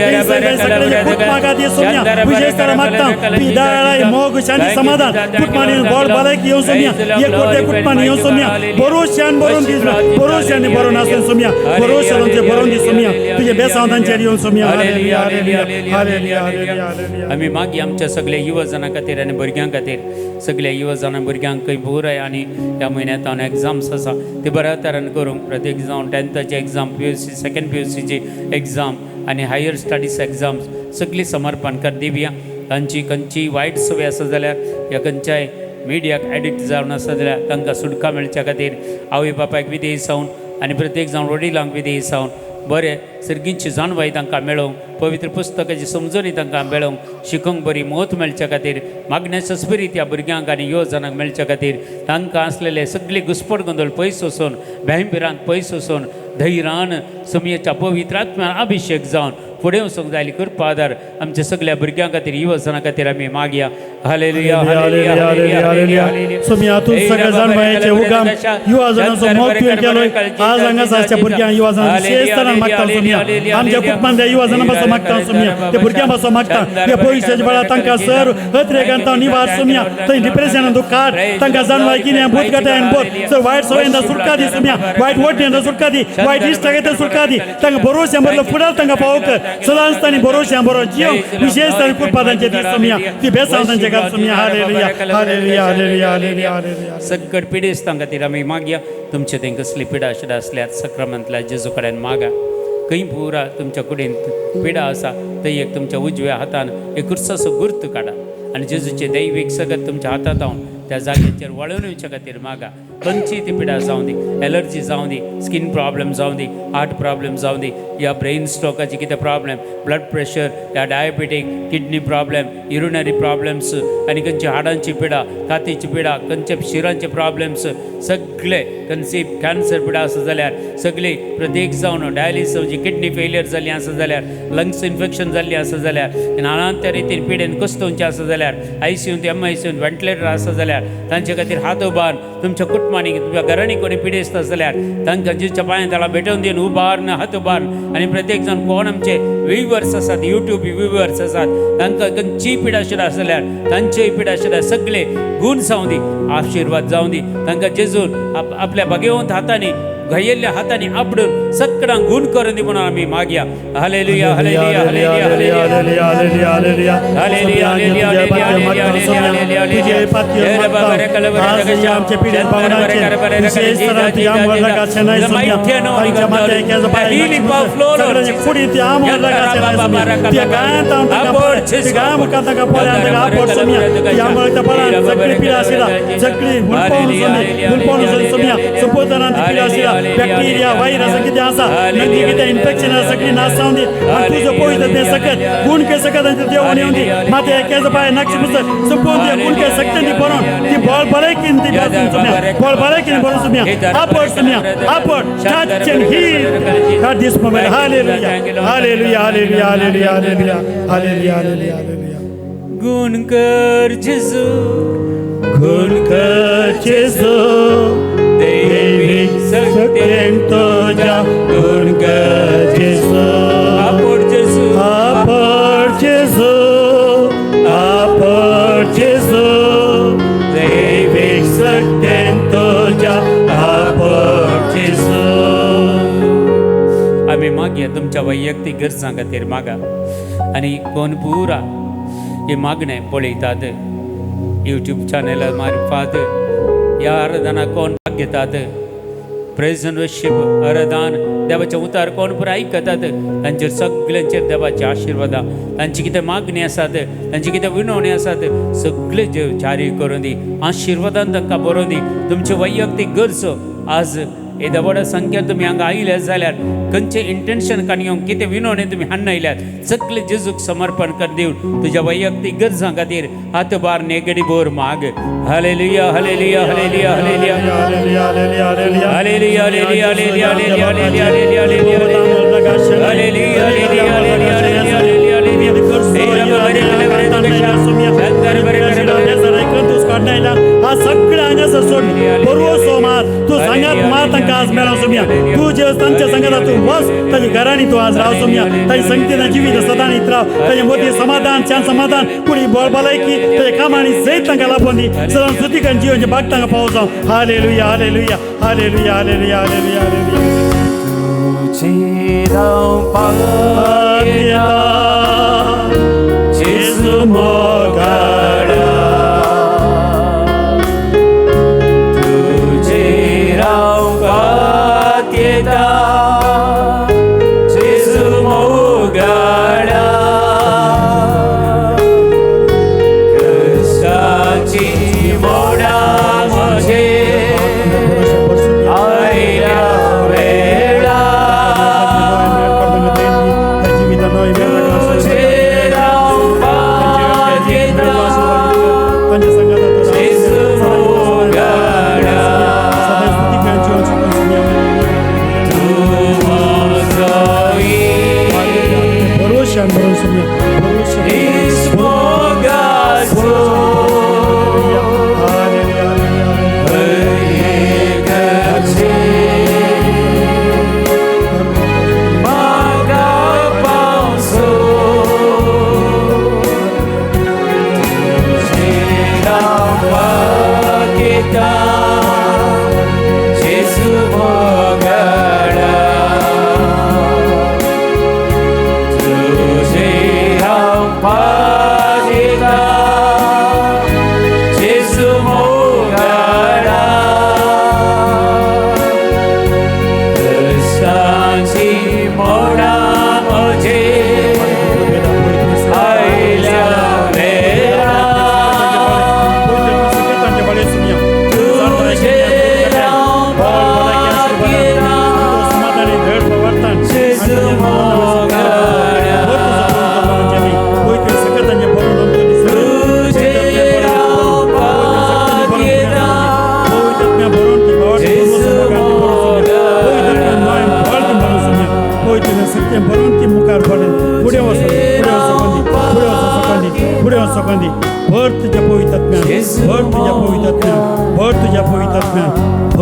विशेष तर मागता पिदाळाय मोग शांती समाधान कुटुंबांनी बोल भलायकी येऊ सोमिया एक कोटे कुटुंबांनी येऊ सोमिया भरोशान भरून दिसला भरोशाने भरून असून सोमिया भरोशा तुमचे भरून दी सोमिया तुझे बेसावधानचेर येऊन सोमिया. हालेलुया हालेलुया हालेलुया हालेलुया आमी मागया आमच्या सगळ्या युवजनां खातीर आनी भुरग्यां खातीर सगळ्या युवजनां भुरग्यांक खंय भूर आय आनी ह्या म्हयन्यांत हांव एग्जाम्स आसा ते बऱ्या तरेन करूंक प्रत्येक जावन 10th एग्जाम PUC सेकंड PUCची एग्जाम आनी हायर स्टडीज एग्जाम्स सगळी समर्पण कर दिवया. तांची खंयची वायट संवय आसा जाल्यार ह्या खंयच्याय मिडियाक एडिक्ट जावन आसा जाल्यार तांकां सुटका मेळच्या खातीर आवय बापायक विधेय जावन आनी प्रत्येक जावन वडिलांक विधेय जावन बरें सर्गींची जाणवाय तांकां मेळोवंक पवित्र पुस्तकाची समजणी तांकां मेळोवंक शिकोवंक बरी मोत मेळच्या खातीर मागण्याचो स्पिरीट ह्या भुरग्यांक आनी युवजनांक मेळच्या खातीर तांकां आसलेले सगळे घुसपट गोंदळ पयस वचून भेंबिरांत पयस वचून धैर्यान सुमयेच्या पवित्र आत्म्यान अभिषेक जावन फुडें वचूंक जायली कृपा आदार आमच्या सगळ्या भुरग्यां खातीर युवजनां खातीर आमी मागया. हालेलुया हालेलुया हालेलुया सोमिया तूं सगळ्या जाणवायेचे उगाम युवजनांचो मोग तुवें केलोय आज हांगासरच्या भुरग्यांक युवजनांक विशेष तरेन मागता सोमिया आमच्या कुटुंबांतल्या युवजनां पासून मागता सोमिया ते भुरग्यां पासून मागता त्या पयशाच्या वेळार तांकां सर हत्रेकांत निवार सोमिया थंय डिप्रेशनान तूं काड तांकां जाणवाय कितें भूत गटायन बोध सर वायट सवयेंत सुटका दी सोमिया वायट वटेंत सुटका दी वायट इश्टागेत सुटका दी तांकां भरोश्या बरलो फुडार तांकां पावो कर सदांच तांणी भरोश्या बरो जियो विशेष तरेन कुटुंबांचे दी सोमिया ती बेसावधानचे घाल सोमिया. Hallelujah hallelujah hallelujah hallelujah hallelujah सगळ्या पिडेस्तां खातीर आमी मागया. तुमचे थंय कसली पिडा आशिल्ली आसल्यार सक्रामंतल्या जेजू कडेन मागा. खंय पुरा तुमच्या कुडीन पिडा आसा थंय एक तुमच्या उजव्या हातान एक कुर्साचो गुर्त काडा आनी जेजूचे दैवीक सगत तुमच्या हातांत हांव त्या जाग्याचेर वळून येवच्या खातीर मागा खंयची ती पिडा जावं दी, एलर्जी जावं दी, स्किन प्रॉब्लेम जावं दी, हार्ट प्रॉब्लेम जावं दी, या ब्रेन स्ट्रोकाची कितें प्रॉब्लेम, ब्लड प्रेशर, या diabetic, kidney problem, urinary problems, आनी खंयची हाडांची पिडा, कातीची पिडा, खंयचे शिरांचे प्रॉब्लेम्स, सगळे कन्सीव कॅन्सर पिडा आसा जाल्यार सगळी प्रत्येक जावन डायलिसीस किडनी फेलियर जाल्ली आसा जाल्यार, लंग्स इन्फेक्शन जाल्ली आसा जाल्यार, नाना त्या रितीन पिडेन कस्तोवचे आसा जाल्यार, ICUंत MICUंत व्हेंटिलेटर आसा जाल्यार तांचे खातीर हात उबार, तुमच्या कुटुंबांनी तुमच्या घरांनी कोणी पिडेस्त जाल्यार तांकां जिच्या पांयां ताला भेटोवन दिवन उबार हात उबार. आनी प्रत्येक जाण कोण आमचे व्ह्युअर्स आसात, यूट्यूब व्ह्युअर्स आसात, तांकां खंयचीय पिडा आशिल्ल्या जाल्यार तांचेय पिडा आशिल्ल्या सगळे गूण जावं दी, आशिर्वाद जावं दी. तांकां जेजून आपल्या भगवंत हातांनी घायिल्ल्या हातांनी आपडून सगळ्यांक गूण करून दी म्हणून आमी मागया. Hallelujah hallelujah hallelujah hallelujah hallelujah hallelujah hallelujah hallelujah hallelujah. जय बाबा रे कलवरी जगशा आमचे पिढे पावनाचे विशेष तरांती आमवर लगाचे नाही समया आमच्या मातेच्या healing power flow सगळ्यांची फुडी ती आमवर लगाचे नाही समया ती गायन तांत ती गाय मुखात का पोळ्या का पोट समया ती आमवर त्या पळा सगळी पिढा आशिला सगळी हुलपवून समया संपोधनांती पिढा आशिला बॅक्टेरिया व्हायरस किती आसा नदी किती इन्फेक्शन सगळी नाश जावन दी आणि तुझं पवित्र ते सकत गुण के सकत आणि देवून येऊन दी माते केज पाय नक्ष मुस संपूर्ण ते गुण के सकत दी बरोन ती बॉल बरे किन ती बॉल बरे किन बरोन सुम्या आपड सुम्या आपड touch and heal God this moment hallelujah hallelujah hallelujah hallelujah hallelujah hallelujah hallelujah hallelujah. गुण कर जेजू गुण कर जेजू दैवी सत्यं तुझ्या गुण कर जेजू आपड जेजू आपड जेजू आपड जेजू दैवी सत्यं तुझ्या आपड जेजू. आमी मागया तुमच्या वैयक्तीक गरजां खातीर मागा आनी कोण पुरा हे मागणे पळयतात यूट्यूब चॅनला मार्फत या आराधना कोण भाग घेतात, प्रेज अँड वर्शिप आराधन देवाचे उतार कोण पुरा आयकतात तांचेर सगळ्यांचेर देवाचे आशिर्वाद तांची कितें मागणी आसात तांची कितें विनवणी आसात सगळे जे जारी करून दी आशिर्वादान तांकां बरोवन दी. तुमचे वैयक्तीक गरजो आज येद्या व्हड संख्येन तुमी हांगा आयल्यात जाल्यार खंयचे इंटेन्शन काडून कितें विनवणी तुमी हाडून आयल्यात सगळे जेजूक समर्पण कर दिवन तुज्या वैयक्तीक गरजां खातीर हात बार नेगडी बोर माग. Hallelujah hallelujah hallelujah hallelujah hallelujah hallelujah hallelujah hallelujah hallelujah hallelujah hallelujah hallelujah हा सगळ्या हांगासर सोड बरो सोमार तू सांगात मार तांकां आज मेळो सोम्या तू जे तांच्या संगता तू वस ताची घरांनी तू आज राव सोम्या ताची संगतीन जिवीत सदां नीत राव ताचे मोदी समाधान छान समाधान कुणी बळबलायकी ताचे कामांनी जैत तांकां लाभोवन दी सदां सुतिकान जिवनचे बाग तांकां पावो जावं. Hallelujah hallelujah hallelujah hallelujah hallelujah hallelujah. तुझे राव पाया जेजू मोगाडा तुझे राव पात्यता जेजू मोगाडा कष्टाची मोडा म्हजे आयल्या वेळा तुझे राव पात्यता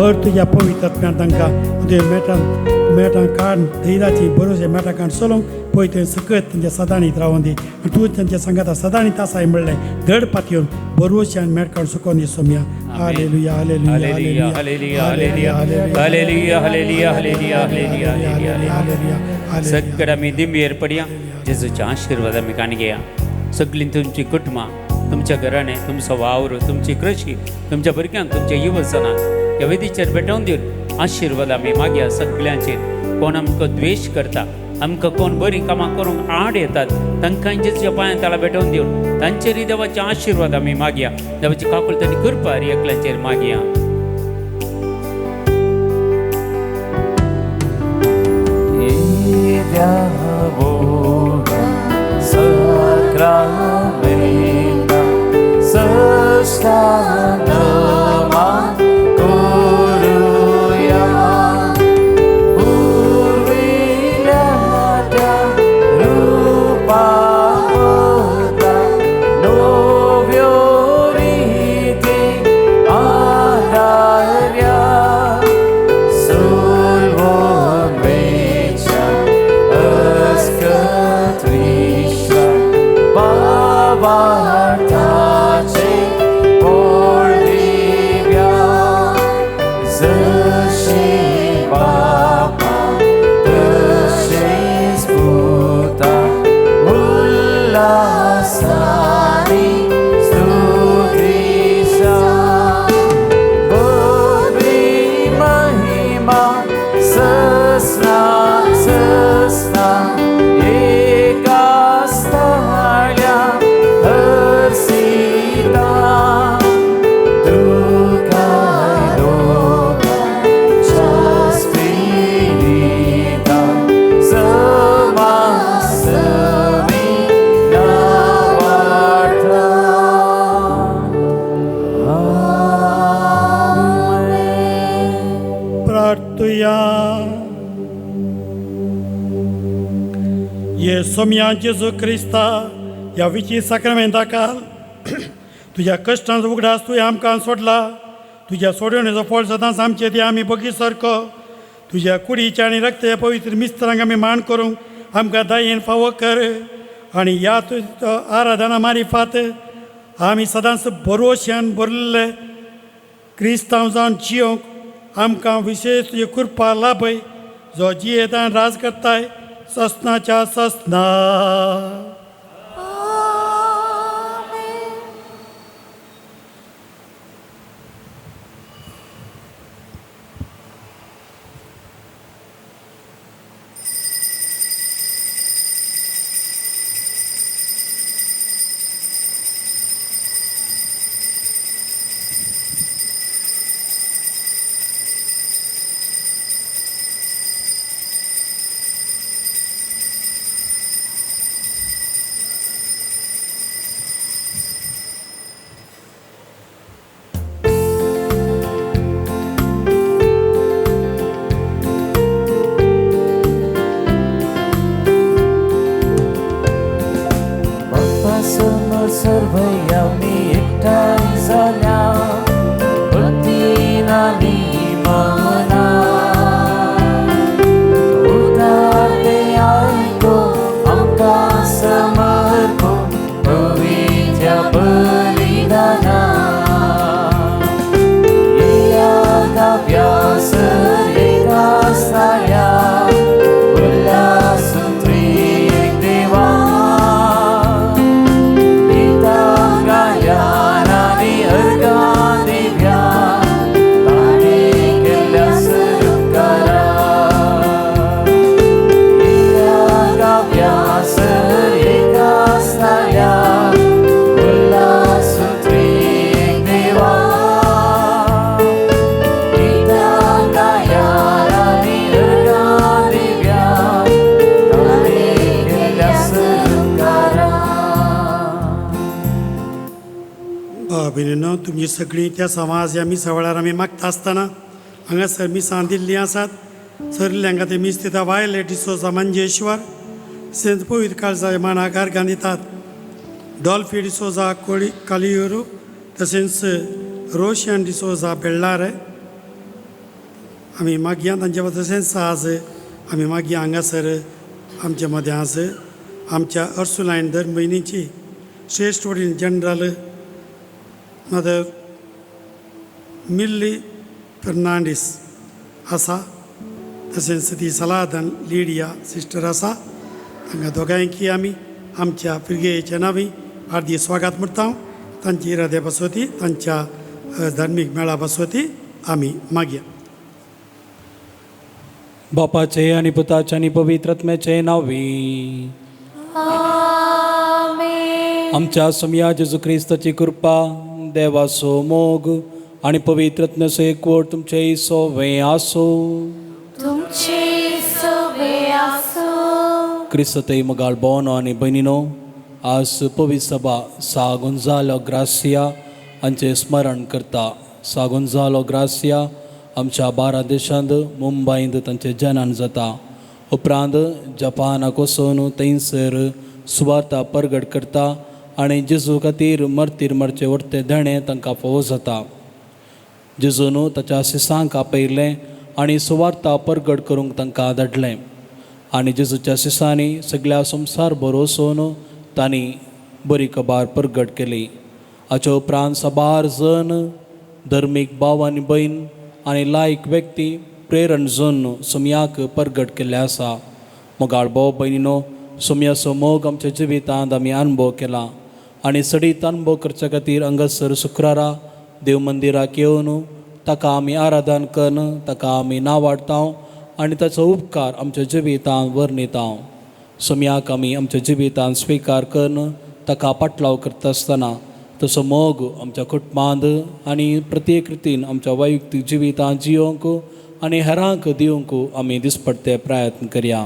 भर तुज्या पवित्रात्म्यान तांकां तुजे मेटां काण धैर्याची बरोवचे मेटां काण चलोवंक पळय थंय सकत तेंच्या सदांनीत रावोन दी आनी तूं तेंच्या सांगाता सदांनीत आसाय म्हणलें धड पातयेवन बरोवचे आनी मेट काण सुकोवन दी सोम्या hallelujah hallelujah hallelujah hallelujah hallelujah hallelujah hallelujah hallelujah hallelujah सगळं आमी दिंबी एरपडया जेजूच्या आशिर्वाद आमी काणगेया सगळीं तुमची कुटुंबां तुमच्या घराणें तुमचो वावर तुमची कृशी तुमच्या भुरग्यांक तुमच्या युवजनांक ह्या वेदीचेर भेटोवन दिवन आशिर्वाद आमी मागया सगळ्यांचेर कोण आमकां द्वेश करता आमकां कोण बरीं कामां करूंक आड येतात तांकां जेजूच्या पांयां ताला भेटोवन दिवन तांचेरय देवाचे आशिर्वाद आमी मागया देवाची काकुळतानी कृपा एकल्याचेर मागया ये सोम्या जेजू क्रिस्ता ह्या विची साक्रामेंता काल तुज्या कश्टांचो उगडास तुवें आमकां सोडला तुज्या सोडवणेचो फळ सदांच आमचे ती आमी बगी सारको तुज्या कुडीच्या आनी रक्ताच्या पवित्र मिस्त्रांक आमी मान करूंक आमकां दायेन फावो कर आनी ह्या तुजो आराधना मारिफात आमी सदांच बरोवश्यान भरलेले क्रिस्तांव जावन जियोंक आमकां विशेश तुजी कृपा लाभय जो जियेतान राज करताय ससनाच्या ससना भयणीनो तुमची सगळीं त्या समाज ह्या मिसा वेळार आमी मागता आसतना हांगासर मिसां दिल्लीं आसात सरल्यांक ते मीस दिता वायलेट डिसोजा मंजेश्वर सेंत पवित्र काळजा मानाकार दितात डॉल्फी डिसोजा कालियुरू तशेंच रोशन डिसोजा बेळ्ळारे आमी मागया तांचे बद्दल आज आमी मागया हांगासर आमच्या मदें आज आमच्या अर्सुलायन धर्म भयणीची श्रेश्ठ वडील जनरल मदर मिल्ली फर्नांडीस आसा, तशेंच ती सलाधन लिडिया सिस्टर आसा. तांकां दोगांयकी आमी आमच्या पिरगेच्या नांवी हार्दिक स्वागत म्हणटा. तांची इरादे बसोती तांच्या धार्मीक मेळा बसोती आमी मागया. बापाचे आणि पुताचे आणि पवित्र आत्म्याचे नावी. आमच्या सम्या जेजू ख्रिस्ताची कृपा, देवाचो मोग आणि पवित्र आत्म्याचो एकवट तुमचे सोवे आसो. क्रिस्तते मगाळ बोनो आणि बहिणीनो, आज पवित्र सभा सा गोंजालो ग्रासिया हांचे स्मरण करता. सा गोंजालो ग्रासिया आमच्या भारत देशांत मुंबईंत तांचे जनन जाता. उपरांत जपानाक वचून थंयसर सुवार्ता परगट करता आनी जेजू खातीर मरतीर मरचे व्हरते देणे तांकां फोव जाता. जेजून ताच्या शिसांक आपयलें आनी सुवार्ता परगट करूंक तांकां धाडलें. आनी जेजूच्या शिसांनी सगळ्या संवसार भर वचून तांणी बरी खबर परगट केली. हाचे उपरांत साबार जण धर्मीक भाव आनी भयण आनी लायक व्यक्ती प्रेरण जावन सुमयाक परगट केल्ले आसा. मोगाळ भाव भयणीनो, सुमयाचो मोग आमच्या जिवितांत आमी अनुभव केला आनी सडीत अनुभव करचे खातीर हांगासर शुक्रारा देव मंदिराक येवन ताका आमी आराधन करून ताका आमी नांवाडटा आनी ताचो उपकार आमच्या जिवितांत वर्णिता. सुमयाक आमी आमच्या जिवितांत स्विकार करून ताका पाटलाव करता आसतना तसो मोग आमच्या कुटुंबांत आनी प्रत्येक रितीन आमच्या वैयक्तीक जिवितांत जियोंक आनी हेरांक दिवंक आमी दिसपडते प्रयत्न करया.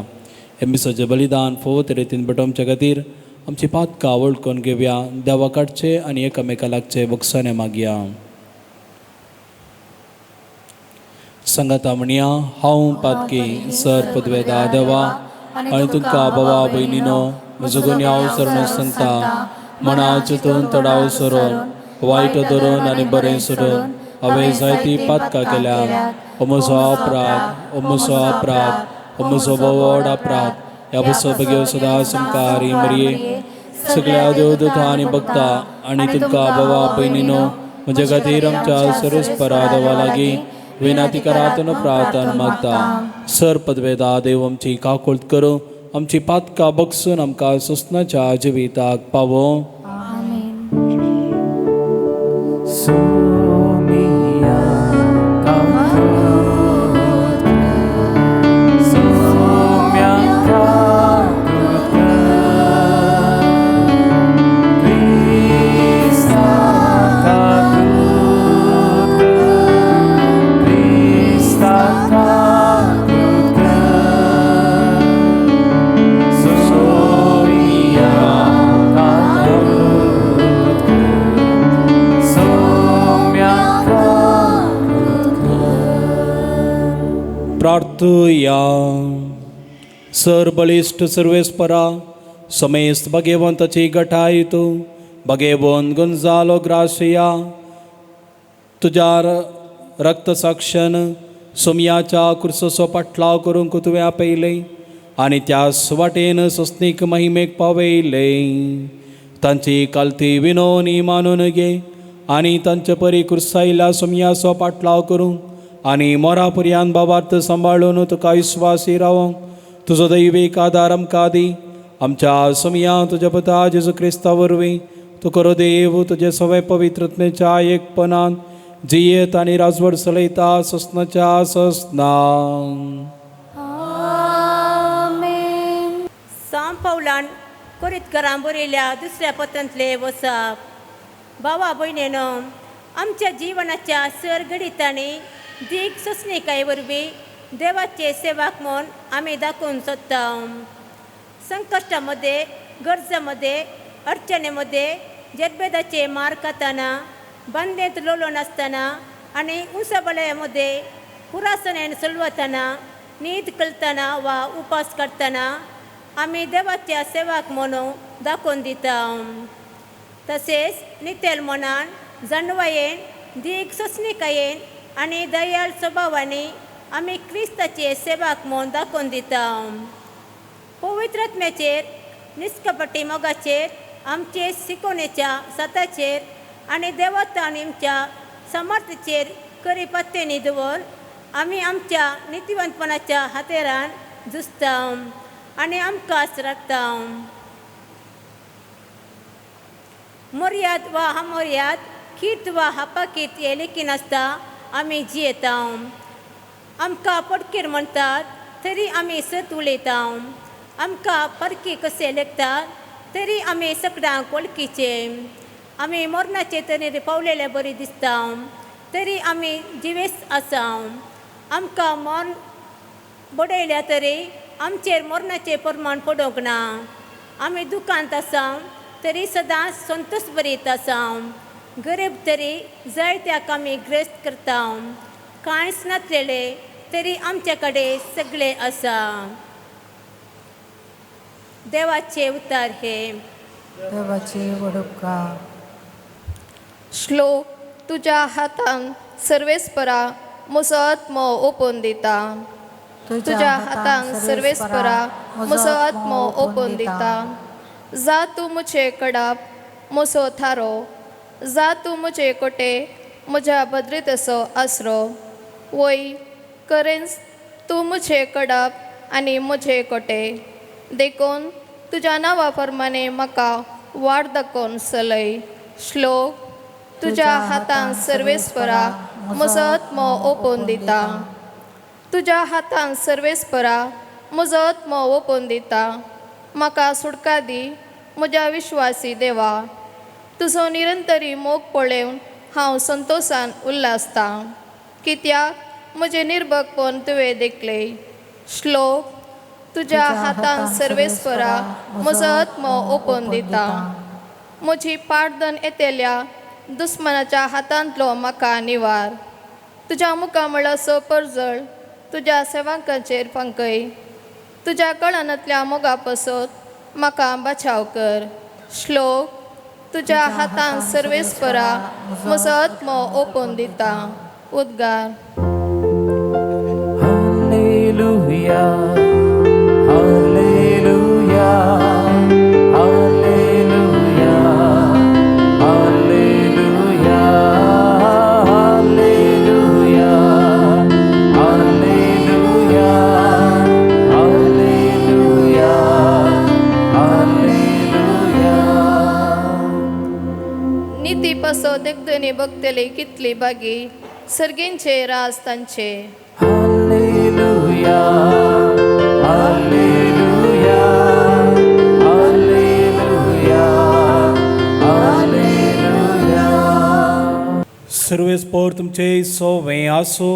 हे मिसाचें बलिदान फोव रितीन भेटोवचे खातीर आमची पातकां वळखून घेवया. देवा काडचे आनी एकामेका लागचे बक्षाने मागया. संगता म्हणया, हांव पातकी सर पदवेदा देवा आनी तुमकां भावा भयणीनो म्हजो गुन्यांव सरण सांगता. मना चिंतून तडाव सरून वायट धरून आनी बरें सोडून हांवें जायती पातकां केल्यात. हो म्हजो अपराध, हो म्हजो अपराध, हो म्हजो व्हड अपराध. ह्या बसो बेगीन सदांच तुमकां मरिये सगळ्या देवदूतां आनी भक्तां आनी तुमकां भावा भयणीनो म्हजे खातीर आमच्या सर्वस्परा देवा लागीं विनाती करातून प्रार्थना मागता. सर पदवेदा देव आमची काकुळट करूं, आमची पातकां बगसून आमकां सुस्नाच्या जिविताक पावो. प्रार्थुया. सर बलिष्ठ सर्वेस्परा समेस्त भगवंताची गटाय तू भगवंत गोंजालो ग्रासिया तुज्या रक्त साक्षान सुमयाच्या कुर्सोचो पाटलाव करूंक तुवें आपयलें आनी त्या वाटेन सस्नीक महिमेक पावयलें. तांची कालती विनोनी मानून घे आनी तांचे परी कुर्सायल्या सुमयाचो पाटलाव करूं आनी मोरा पर्यान बाबार्थ सांबाळून तुका विस्वासी रावंक तुजो दैवीक आदार आमकां दी. आमच्या सुमया तुज्या पुता जेजू क्रिस्ता वरवीं तूं करो देव तुजे सगळे पवित्रत्मेच्या एकपणान जियेत आनी राजवट चलयता सस्नाच्या सस्ना. सांव पावलान कोरीतकारां बरयल्या दुसऱ्या पत्रांतले वचप. भावा भयणीनो, आमच्या जिवनाच्या सर गणितांनी दीक सोंसणिकाये वरवीं देवाचे सेवाक म्हूण आमी दाखोवन सोदता. संकश्टामध्ये, गरजेमध्ये, अडचणेमध्ये, जेदभेदाचे मार खाताना, बांदेंत लोळून आसतना आनी उंचबळयामध्ये पुरासनेन चलवतना, न्हीद करतना वा उपास करतना आमी देवाच्या सेवाक म्हणून दाखोवन दिता. तशेंच नितेल मनान, जाणवायेन, दीक सोंसणिकायेन आनी दयाळ स्वभावांनी आमी क्रिस्ताचे सेवाक म्हूण दाखोवन दिता. पवित्र आत्म्याचेर निश्कपटी मोगाचेर आमचे शिकवणेच्या सताचेर आनी देवतांच्या समर्थेचेर खरी पत्तेनी दवर आमी आमच्या नितीवंतपणाच्या हातेरान झुजता आनी आमकांच राखता. मर्याद वा अमर्याद कीर्त वा अपाकीर्त हे लेखी नासता आमी जियेता. आमकां पडकीर म्हणटात तरी आमी सत उलयता. आमकां परकी कशें लेखतात तरी आमी सगळ्यांक वळखीचे. आमी मरणाचे तरेन पावलेले बरी दिसता तरी आमी जिवेस आसा. आमकां मरण बडयल्या तरी आमचेर मरणाचें प्रमाण पडोंक ना. आमी दुखांत आसा तरी सदांच संतोश बरीत आसा. गरीब तरी जायत्याक आमी ग्रस्त करता. कांयच नासलेले तरी आमचे कडेन सगळे आसा. देवाचे उतार हे. देवाची वडुपकार. श्लोक तुज्या हातान सर्वेस्परा म्हजो आत्मो ओपून दिता. तुज्या हातान सर्वेस्परा म्हजो आत्मो ओपून दिता. जा तूं म्हजे कडाप म्हजो थारो. जा तूं म्हजे कोटे म्हज्या भद्रतेचो आसरो. वय करेन्स तूं म्हजे कडाप आनी म्हजे कोटे. देखून तुज्या नांवा प्रमाणे म्हाका वाट दाखोवन चलय. श्लोक तुज्या हातान सर्वेस्परा म्हजो आत्मो ओपून दिता. तुज्या हातान सर्वेस्परा म्हजो आत्मो ओपून दिता. म्हाका सुटका दी म्हज्या विश्वासी देवा. तुजो निरंतरी मोग पळोवन हांव संतोशान उल्हासता. कित्याक म्हजें निर्भकपण तुवें देखले. श्लोक तुज्या हातान सर्वेस्परा म्हजो आत्मो ओपून दिता. म्हजी पाडदन येतेल्या दुस्मनाच्या हातांतलो म्हाका निवार. तुज्या मुखामळाचो परजळ तुज्या सेवकांचेर फांकय. तुज्या कळनांतल्या मोगा पसत म्हाका बचाव कर. श्लोक तुज्या हातान सर्वेस्परा म्हजो आत्मो ओपून दिता. उद्गार. Hallelujah hallelujah hallelujah hallelujah hallelujah hallelujah hallelujah hallelujah. नीती पासो देखतनी बगतले कितली बागी सर्गींचे राज तांचे. Hallelujah hallelujah hallelujah hallelujah. सर्वेस्पोर तुमचे सोवे आसो.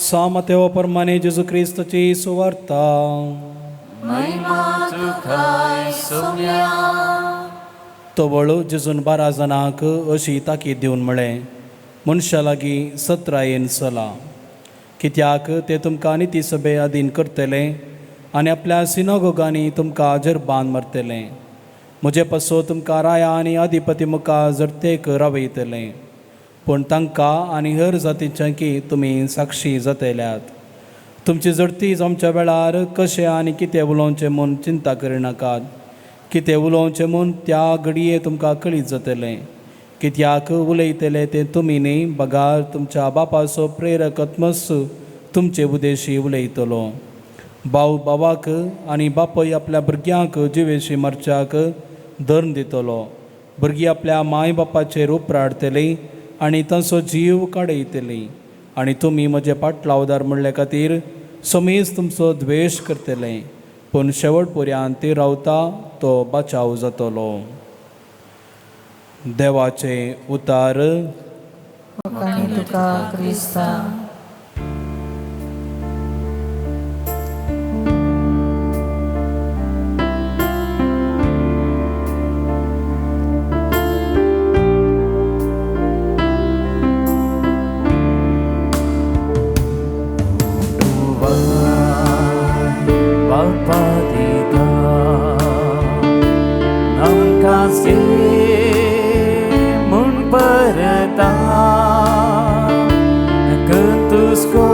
सामतेव प्रमाणे जेजू क्रिस्ताची सुवार्ता. तवळ जेजून 12 जाणांक अशी ताकीद दिवन म्हळें, मनशा लागीं 17 चला. कित्याक ते तुमकां निती सभे अधीन करतले आनी आपल्या सिनोगोगांनी तुमकां जरबान मारतले. म्हजे पासो तुमकां राया आनी अधिपती मुखार जरतेक रावयतले. पूण तांकां आनी हेर जातींच्यांकी तुमी साक्षी जातल्यात. तुमची जडती जमच्या वेळार कशें आनी कितें उलोवचें म्हूण चिंता करिनाकात. कितें उलोवचें म्हूण त्या घडये तुमकां कळीत जातलें. कित्याक उलयतले तें तुमी न्ही, बगार तुमच्या बापाचो प्रेरक आत्मस तुमचे उदेशी उलयतलो. भाव भावाक आनी बापूय आपल्या भुरग्यांक जिवेशी मरच्याक धर्म दितलो. भुरगीं आपल्या माय बापाचेर उपराडतलीं आनी तांचो जीव काडयतलीं. आनी तुमी म्हजे पाटलावदार म्हणले खातीर समेज तुमचो द्वेश करतले. पूण शेवट पर्यंत ती रावता तो बचाव जातलो. देवाचे उतार. तुका Crysta. Patita Nam kasi mun parata तुझको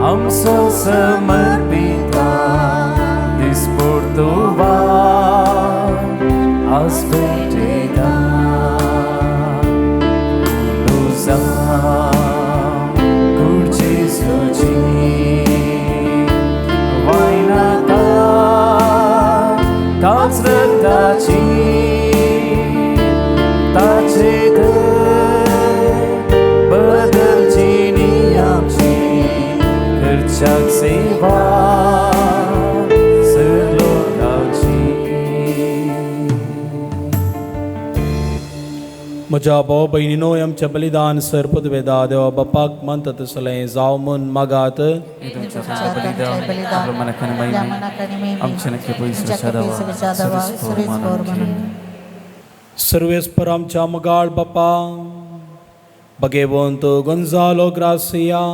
आमचो समर्पिता दिसपडतो आज भेटेगा तुझा कुर्चेची वायनाता ताच रक्ताची ताचे बदलची नियमची खर्चाक सेवा म्हज्या भाव भयणीनो आमच्या बलिदान सरपदवेदा देवा बापाक मानता तसलें जावं म्हूण मागात. सर्वेस्पर आमच्या मगाळ बापा भगेवंत गोंजालो ग्रासिया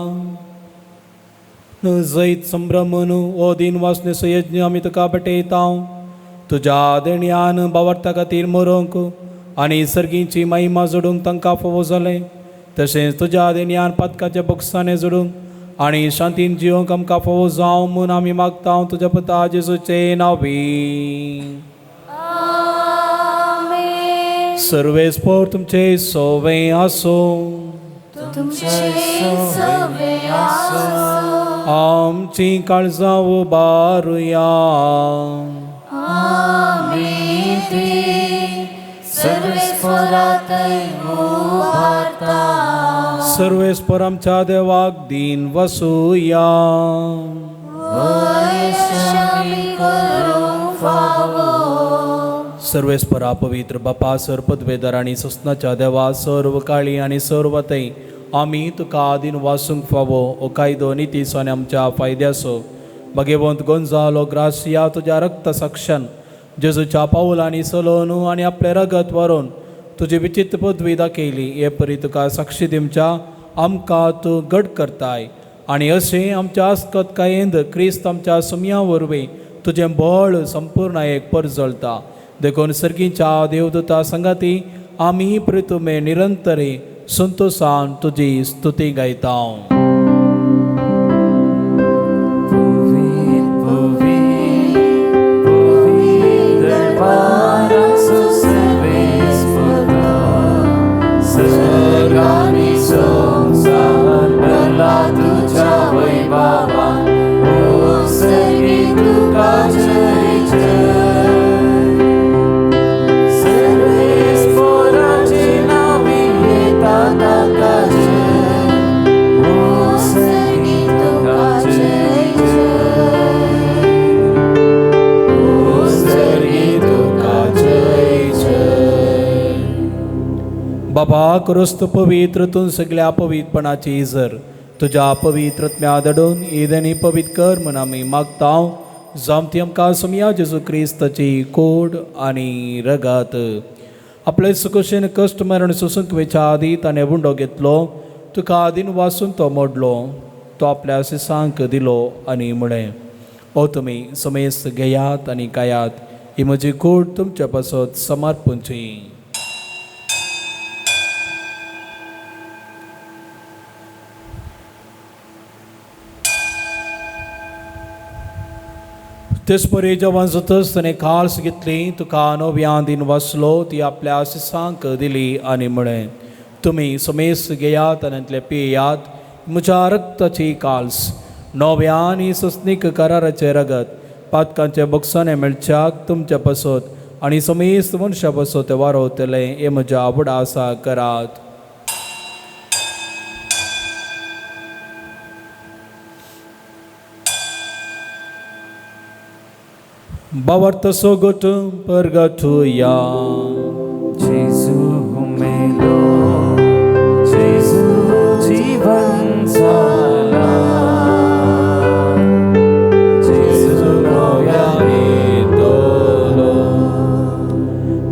जैत संभ्रमन ओ दिन वासनेचो यज्ञ आमी तुका भेटयता. तुज्या देण्यान बावर्ता खातीर मरोंक आनी सर्गींची महिमा जोडूंक तांकां फोव जालें. तशेंच तुज्या देण्यान पातकाच्या बॉक्सांनी जोडूंक आनी शांतीन जिवंक आमकां फोव जावं म्हूण आमी मागता तुज्या पुता जेजूचे नांवी. सर्वेस्पर तुमचे सोवें आसो. आमची काळजां उबारुया. सर्वेस्पर आमच्या देवाक दिन वसूया. सर्वेस्परा पवित्र बापा सरपदवेदार आनी ससनाच्या देवा सर्व काळी आनी सर्वतय आमी तुका दिन वासूंक फावो ओ कायदो नितीस आनी आमच्या फायद्याचो भगेवंत गोंजालो ग्रासिया तुज्या रक्त साक्षान जेजूच्या पावलांनी चलोवन आनी आपले रगत व्हरून तुजी विचित्र पदवी दाखयली. हे परी तुका साक्षी दिवच्या आमकां तूं घट करताय आनी अशें आमच्या आस्कत कायेंद क्रिस्त आमच्या सुमया वरवीं तुजें बळ संपूर्णायेक परजळटा. देखून सर्गीच्या देवदूता संगाती आमी प्रितुमे निरंतरे संतोषान तुजी स्तुती गायता. बाबा क्रिस्त पवित्र तूं सगळ्या पवित्रपणाची इजर तुज्या पवित्रत्म्या दडून ईदनी पवित्र कर म्हूण आमी मागता. जामती आमकां सुमया जेजू क्रिस्ताची कोड आनी रगत आपले सुकुशेन कश्ट मरण सोसूंक विचादी ताणें बुंडो घेतलो. तुका दिन वासून तो मोडलो तो आपल्या शिसांक दिलो आनी म्हळें ओ तुमी समेस्त घेयात आनी कायात ही म्हजी कोड तुमच्या पासत समर्पूंची. तेच परी जेव्हा जातच ताणें काल्स घेतली तुका नव्यान दिन वाचलो ती आपल्या शिसांक दिली आनी म्हळें तुमी समेस्त घेयात आनी पियेयात म्हज्या रक्ताची काल्स नव्या आनी सस्नीक कराराचे रगत पातकांच्या बॉक्सांनी मेळच्याक तुमच्या पासत आनी समेस्त मनशा पासत ते वारोवतले हे म्हज्या आवडा आसा करात. बावर्त सोगोट परगटुया. जेजू मेलो जेजू जीवन जाला जेजू नव्याने दोलो.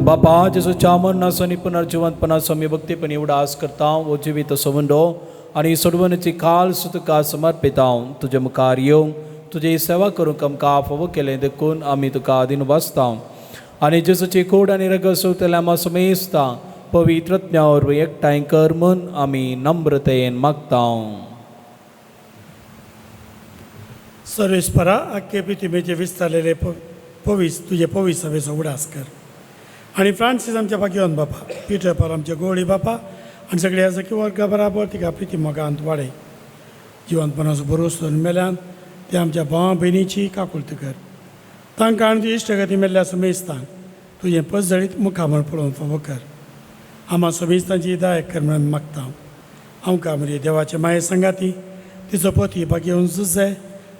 बापा जेजूच्या मरणाचो आनी पुनर्जिवंतपणाचो आमी भक्तीपणी उडास करता. वो जिवीत संबंदो आनी सोडवणेची काल्स तुका समर्पिता. तुजे मुखार येवंक तुजी सेवा करूंक आमकां फोव केलें देखून आमी तुका दिन वाचता. आनी जेजूची कोड आनी रगत सोवतले आमा समेस्ता पवित्रत्म्या वरवीं एकठांय कर म्हूण आमी नम्रतेन मागता. सर्वेस्परा आख्खे पृथ्वीचे विस्तारलेले तुझे पवीस सभेचो उडास कर. आणि फ्रांसीस आमच्या भाग्यवान बापा, पिटर पाल आमच्या गोळी बापा आणि सगळ्या जकी वर्गा बराबर तिका प्रिती मोगांत वाडय. जिवंतपणाचो भरोसो मेल्यान ते आमच्या भावा भयणीची काकुळट कर. तांकां आनी तुजी इश्टगती मेल्ल्या समेस्तांक तुजें पसजळीत मुखामळ पळोवन फावो कर. आम्हा समेस्तांची दायक कर म्हणून मागता. आमकां म्हणजे देवाचे माये संगाती तिचो पती भाग्यवन जुझे,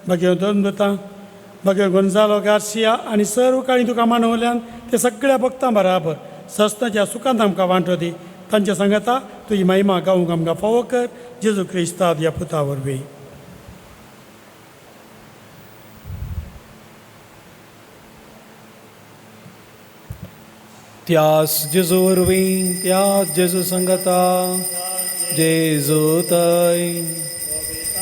भाग्यवन दोनदुतां, भाग्यवन गोंजालो गार्सिया आनी सर्व काळी तुका मानवल्यान ते सगळ्या भक्तां बराबर सस्ताच्या सुखांत आमकां वांटो दी. तांच्या सांगाता तुजी महिमा गावूंक आमकां फावो कर. जेजू क्रिस्तांत ह्या पुता वरवीं. त्यास जेजू वरवीं, त्याच जेजू संगता, जेजू थंय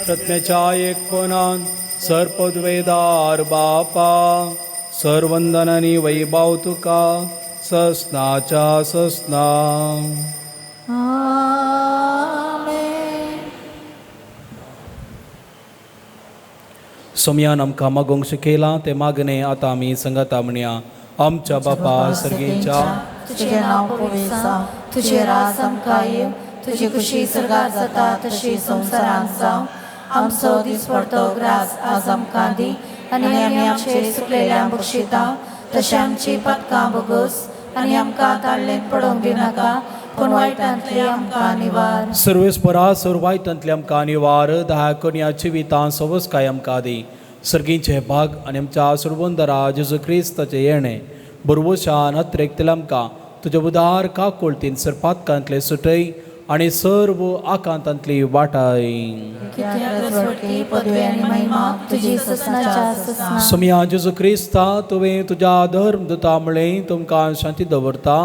रत्म्याच्या एकपणान सर्पद्वेदार बापा, सर्वंदन आनी वैभव तुका ससनाच्या ससना. सोमयान आमकां मागोंक शिकयलां ते मागणे आतां आमी संगता म्हणया. आमच्या बापा सर्गेच्या, तुझे नाव पवित्र जावं, तुझे राज आमकां येव, तुजी खुशी सर्गार जाता तशी संवसारांत जावं. आमचो दिसपडतो ग्रास आज आमकां दी, आनी आमी आमचे सुकलेल्यांक बक्षिता, तशें आमची पदकां बोगोस आनी आमकां ताळ्ळेंत पडोवंक दिनाका, पूण वायटांतली आमकां निवार. सर्वेस्परा सर्वायतांतली आमकां निवार. दया करून ह्या जिवितां सवस्काय आमकां दी. सर्गींचे भाग आनी आमच्या सुरवंदरा जेजू क्रिस्ताचे येणे बरोवशान अत्रेकतले आमकां तुज्या उदार काकुळतीन सर्पातकांतले सुटय आनी सर्व आकांतांतली वाटाय. सोमया जेजू क्रिस्ता, तुवें तुज्या धर्मदुता म्हळें तुमकां शांती दवरता,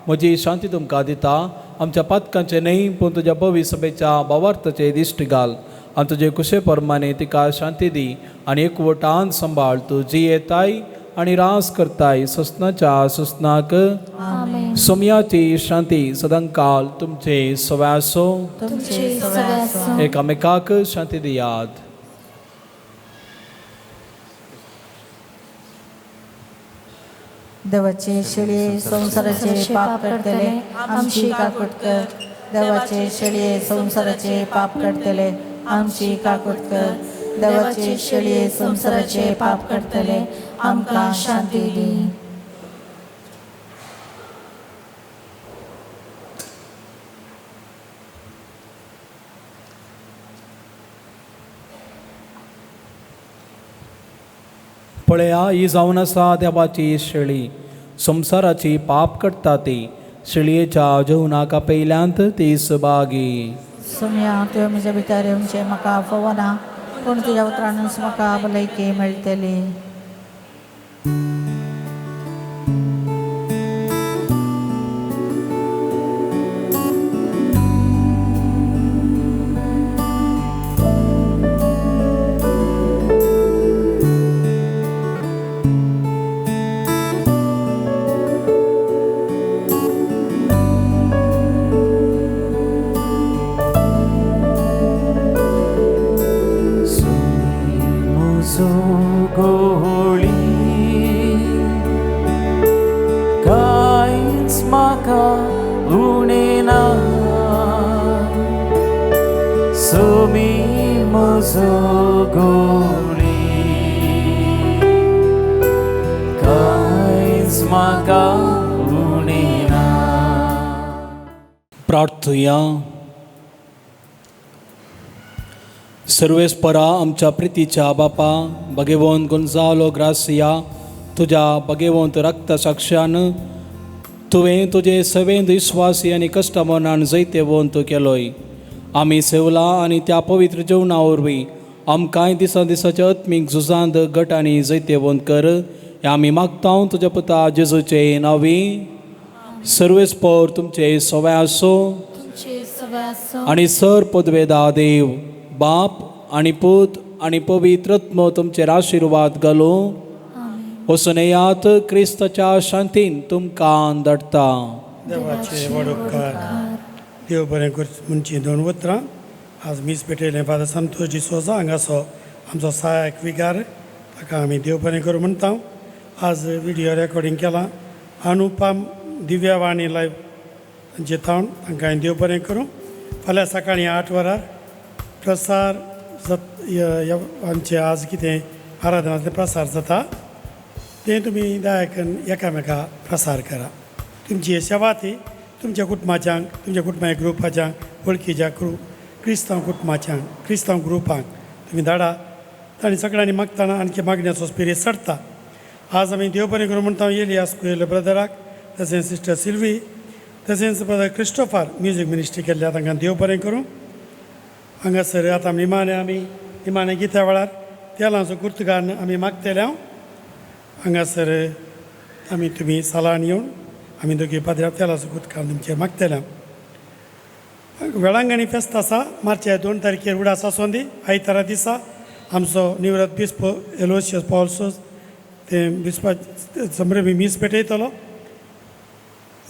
म्हजी शांती तुमकां दिता. आमच्या पातकांचे न्हय पूण तुज्या पवित्र सभेच्या भावार्थाचे दिश्टी घाल आनी तुजे कुशे प्रमाणे तिका शांती दी आनी एकवटान सांबाळ. तूं जी येताय आनी रास करताय ससनाच्या ससनाक. सोमयाची शांती सदांकाल तुमचे सवासो. एकामेकाक शांती दियात. देवाचे शेळये संसाराचे पाप काढतले आमची काकुट कर. देवाचे शेळये संसाराचे पाप काढतले आमची काकुट कर. देवाचे शेळये संसाराचे पाप काढतले आमकां शांती दी. पळया, ही जावन आसा देवाची शेळी, संसाराची पाप काडटा ती. शेळयेच्या जेवणाका पयल्यांत ती सहभागी. सोम्या, तुवें म्हज्या भितर येवचें म्हाका फावो ना, पूण तुज्या उतरानूच म्हाका भलायकी मेळटली. प्रार्थया. सर्वेस्परा आमच्या प्रितीच्या बापा भगवंत गोंजालो ग्रासिया, तुज्या भगवंत रक्त साक्षान तुवें तुजे सवेंद विस्वासी आनी कश्टमनान जैते वंत केलोय. आमी सेवला आनी त्या पवित्र जेवणा वरवीं आमकांय दिसा दिसाच्या आत्मीक झुजांत घट आनी जैते वंत कर. हें आमी मागता तुज्या पुता जेजूचे नांवी. सर्वेस्पर तुमचे सवाय आसो आनी सर पदवेदा देव बाप आनी पूत आनी पवित्रत्म तुमचेर आशिर्वाद घालूं. वचून येयात, क्रिस्ताच्या शांतीन तुमकां धाडटा. देवाचे वडोपकार देव बरें कर म्हणची 2 उतरां आज मीस पेटयलें फादर संतोष डिसोजा हांगासो आमचो सहायक विगार ताका आमी देव बरें करूं म्हणटा. आज व्हिडिओ रेकॉर्डिंग केलां अनुपम दिव्यावाणी लायव्ह जेतावन तांकां हांवें देव बरें करूं. फाल्यां सकाळीं 8 वरार प्रसार आमचे आज कितें आराधनाचें प्रसार जाता तें तुमी दयाकन एकामेका प्रसार करा. तुमची सेवा ती तुमच्या कुटुंबाच्यांक तुमच्या कुटुंबा ग्रुपाच्यांक वळखीच्या क्रिस्तांव कुटुंबाच्यांक क्रिस्तांव ग्रुपांक तुमी धाडा. तांणी सगळ्यांनी मागतना आणखी मागण्याचो स्पिरीट सडटा. आज आमी देव बरें करूं म्हणटा एलियास कुयेल ब्रदराक तशेंच सिस्टर सिल्वी तशेंच ब्रदर क्रिस्टोफर म्युजीक मिनिस्ट्री केल्ल्या तांकां देव बरें करूं. हांगासर आतां निमाणे गित्या वेळार तेलांचो गुर्तगान आमी मागतले हांगासर आमी तुमी सालान येवन आमी दोगी पाद्र्या तेलाचो गुर्तगान तुमचेर मागतले. वेळांगणी फेस्त आसा मार्च्या 2 तारखेर उडास आसोंदी आयतारा दिसा आमचो निवृत्त बिस्प एलोशियस पॉल्सोस ते बिस्पा संभ्रमी मीस पेटयतलो.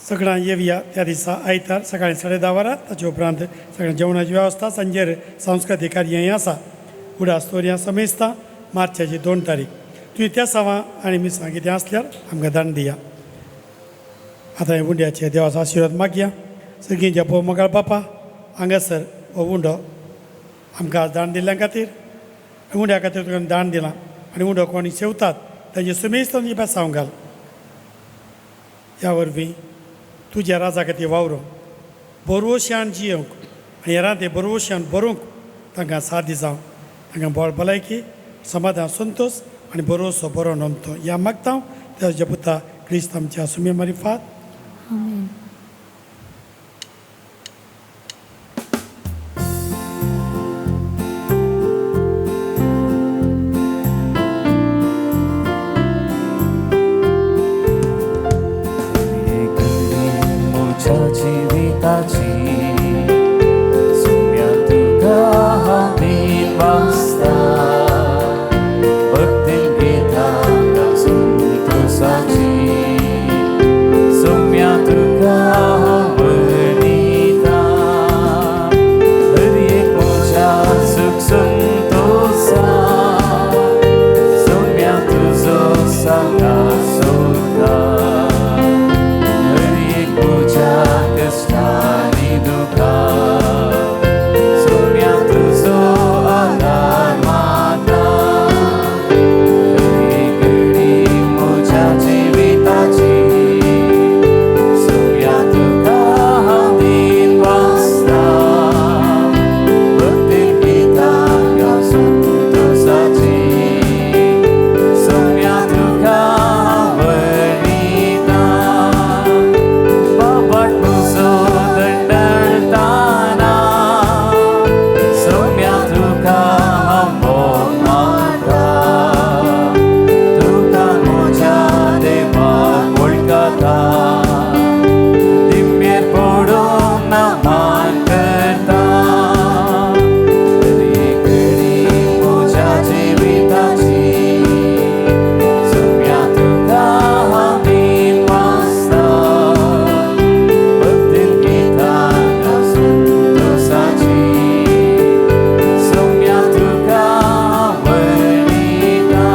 सगळ्यां येवया त्या दिसा आयतार सकाळीं 10:30 वरार. ताचे उपरांत सगळ्या जेवणाची वेवस्था सांजेर सांस्कृतीक कार्यय आसा. उडास तोरया समेस्ता मार्चाची 2 तारीख. तुवें त्या सावां आनी मिसां कितें आसल्यार आमकां दान दिया. आतां हे उंड्याचे देवाचो आशिर्वाद मागया. सगळींच्या पो मोगाळ बापा हांगासर हो उंडो आमकां आज दान दिल्ल्या खातीर उंड्या खातीर तुका दान दिलां आनी उंडो कोणी सेवतात तांचे सुमेस्त बेसांव घाल. ह्या वरवीं तुज्या राजा खातीर वावरो बरोवश्यान जियोंक आनी हेरां ते बरोवश्यान बरोवंक तांकां साथ दिजावं. तांकां बळ भलायकी समाधान संतोश आनी बरोसो बरो नमतो ह्या मागता ताच्या पुता क्रिस्त आमच्या सुमे मारिफात. आमेन. जिविताची सुम्या तुका हांव दिवस्ता भक्तीन गितां संतोषाची सुम्या तुका हांव वणिता हर एक म्हज्या सुख संतोषा सुम्या तुजो सांगात सोदता हर एक म्हज्या कष्टांनी दुखा सुम्या तुजो आदार मागता हर एक घडी म्हज्या जिविताची सुम्या तुका हांव दिवस्ता भक्तीन गितां ह्या संतोषाची सुम्या तुका हांव वणिता बाबाक तुजो दंडळटाना सुम्या तुका हांव भोग मागता तुका म्हज्या देवाक वळखता दिम्मेर पडून नमान करता हर एक घडी म्हज्या जिविताची सुम्या तुका हांव दिवस्ता भक्तीन गितां ह्या संतोषाची सुम्या तुका हांव वणिता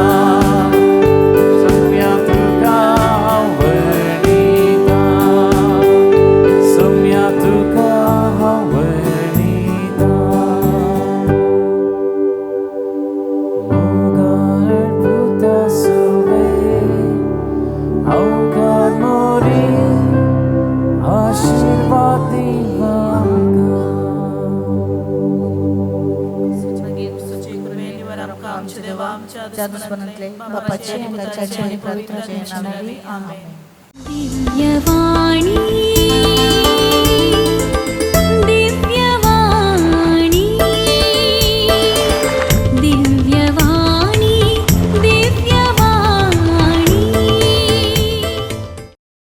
सुम्या तुका हांव वणिता सुम्या तुका हांव वणिता मोगाळ पुता सुवे अवघड मोरी आशीर्वाद दिवा ज्या दुश्मनातले बापाची आणि घरच्याची आणि पवित्राची नावे. आमेन. दिव्यवाणी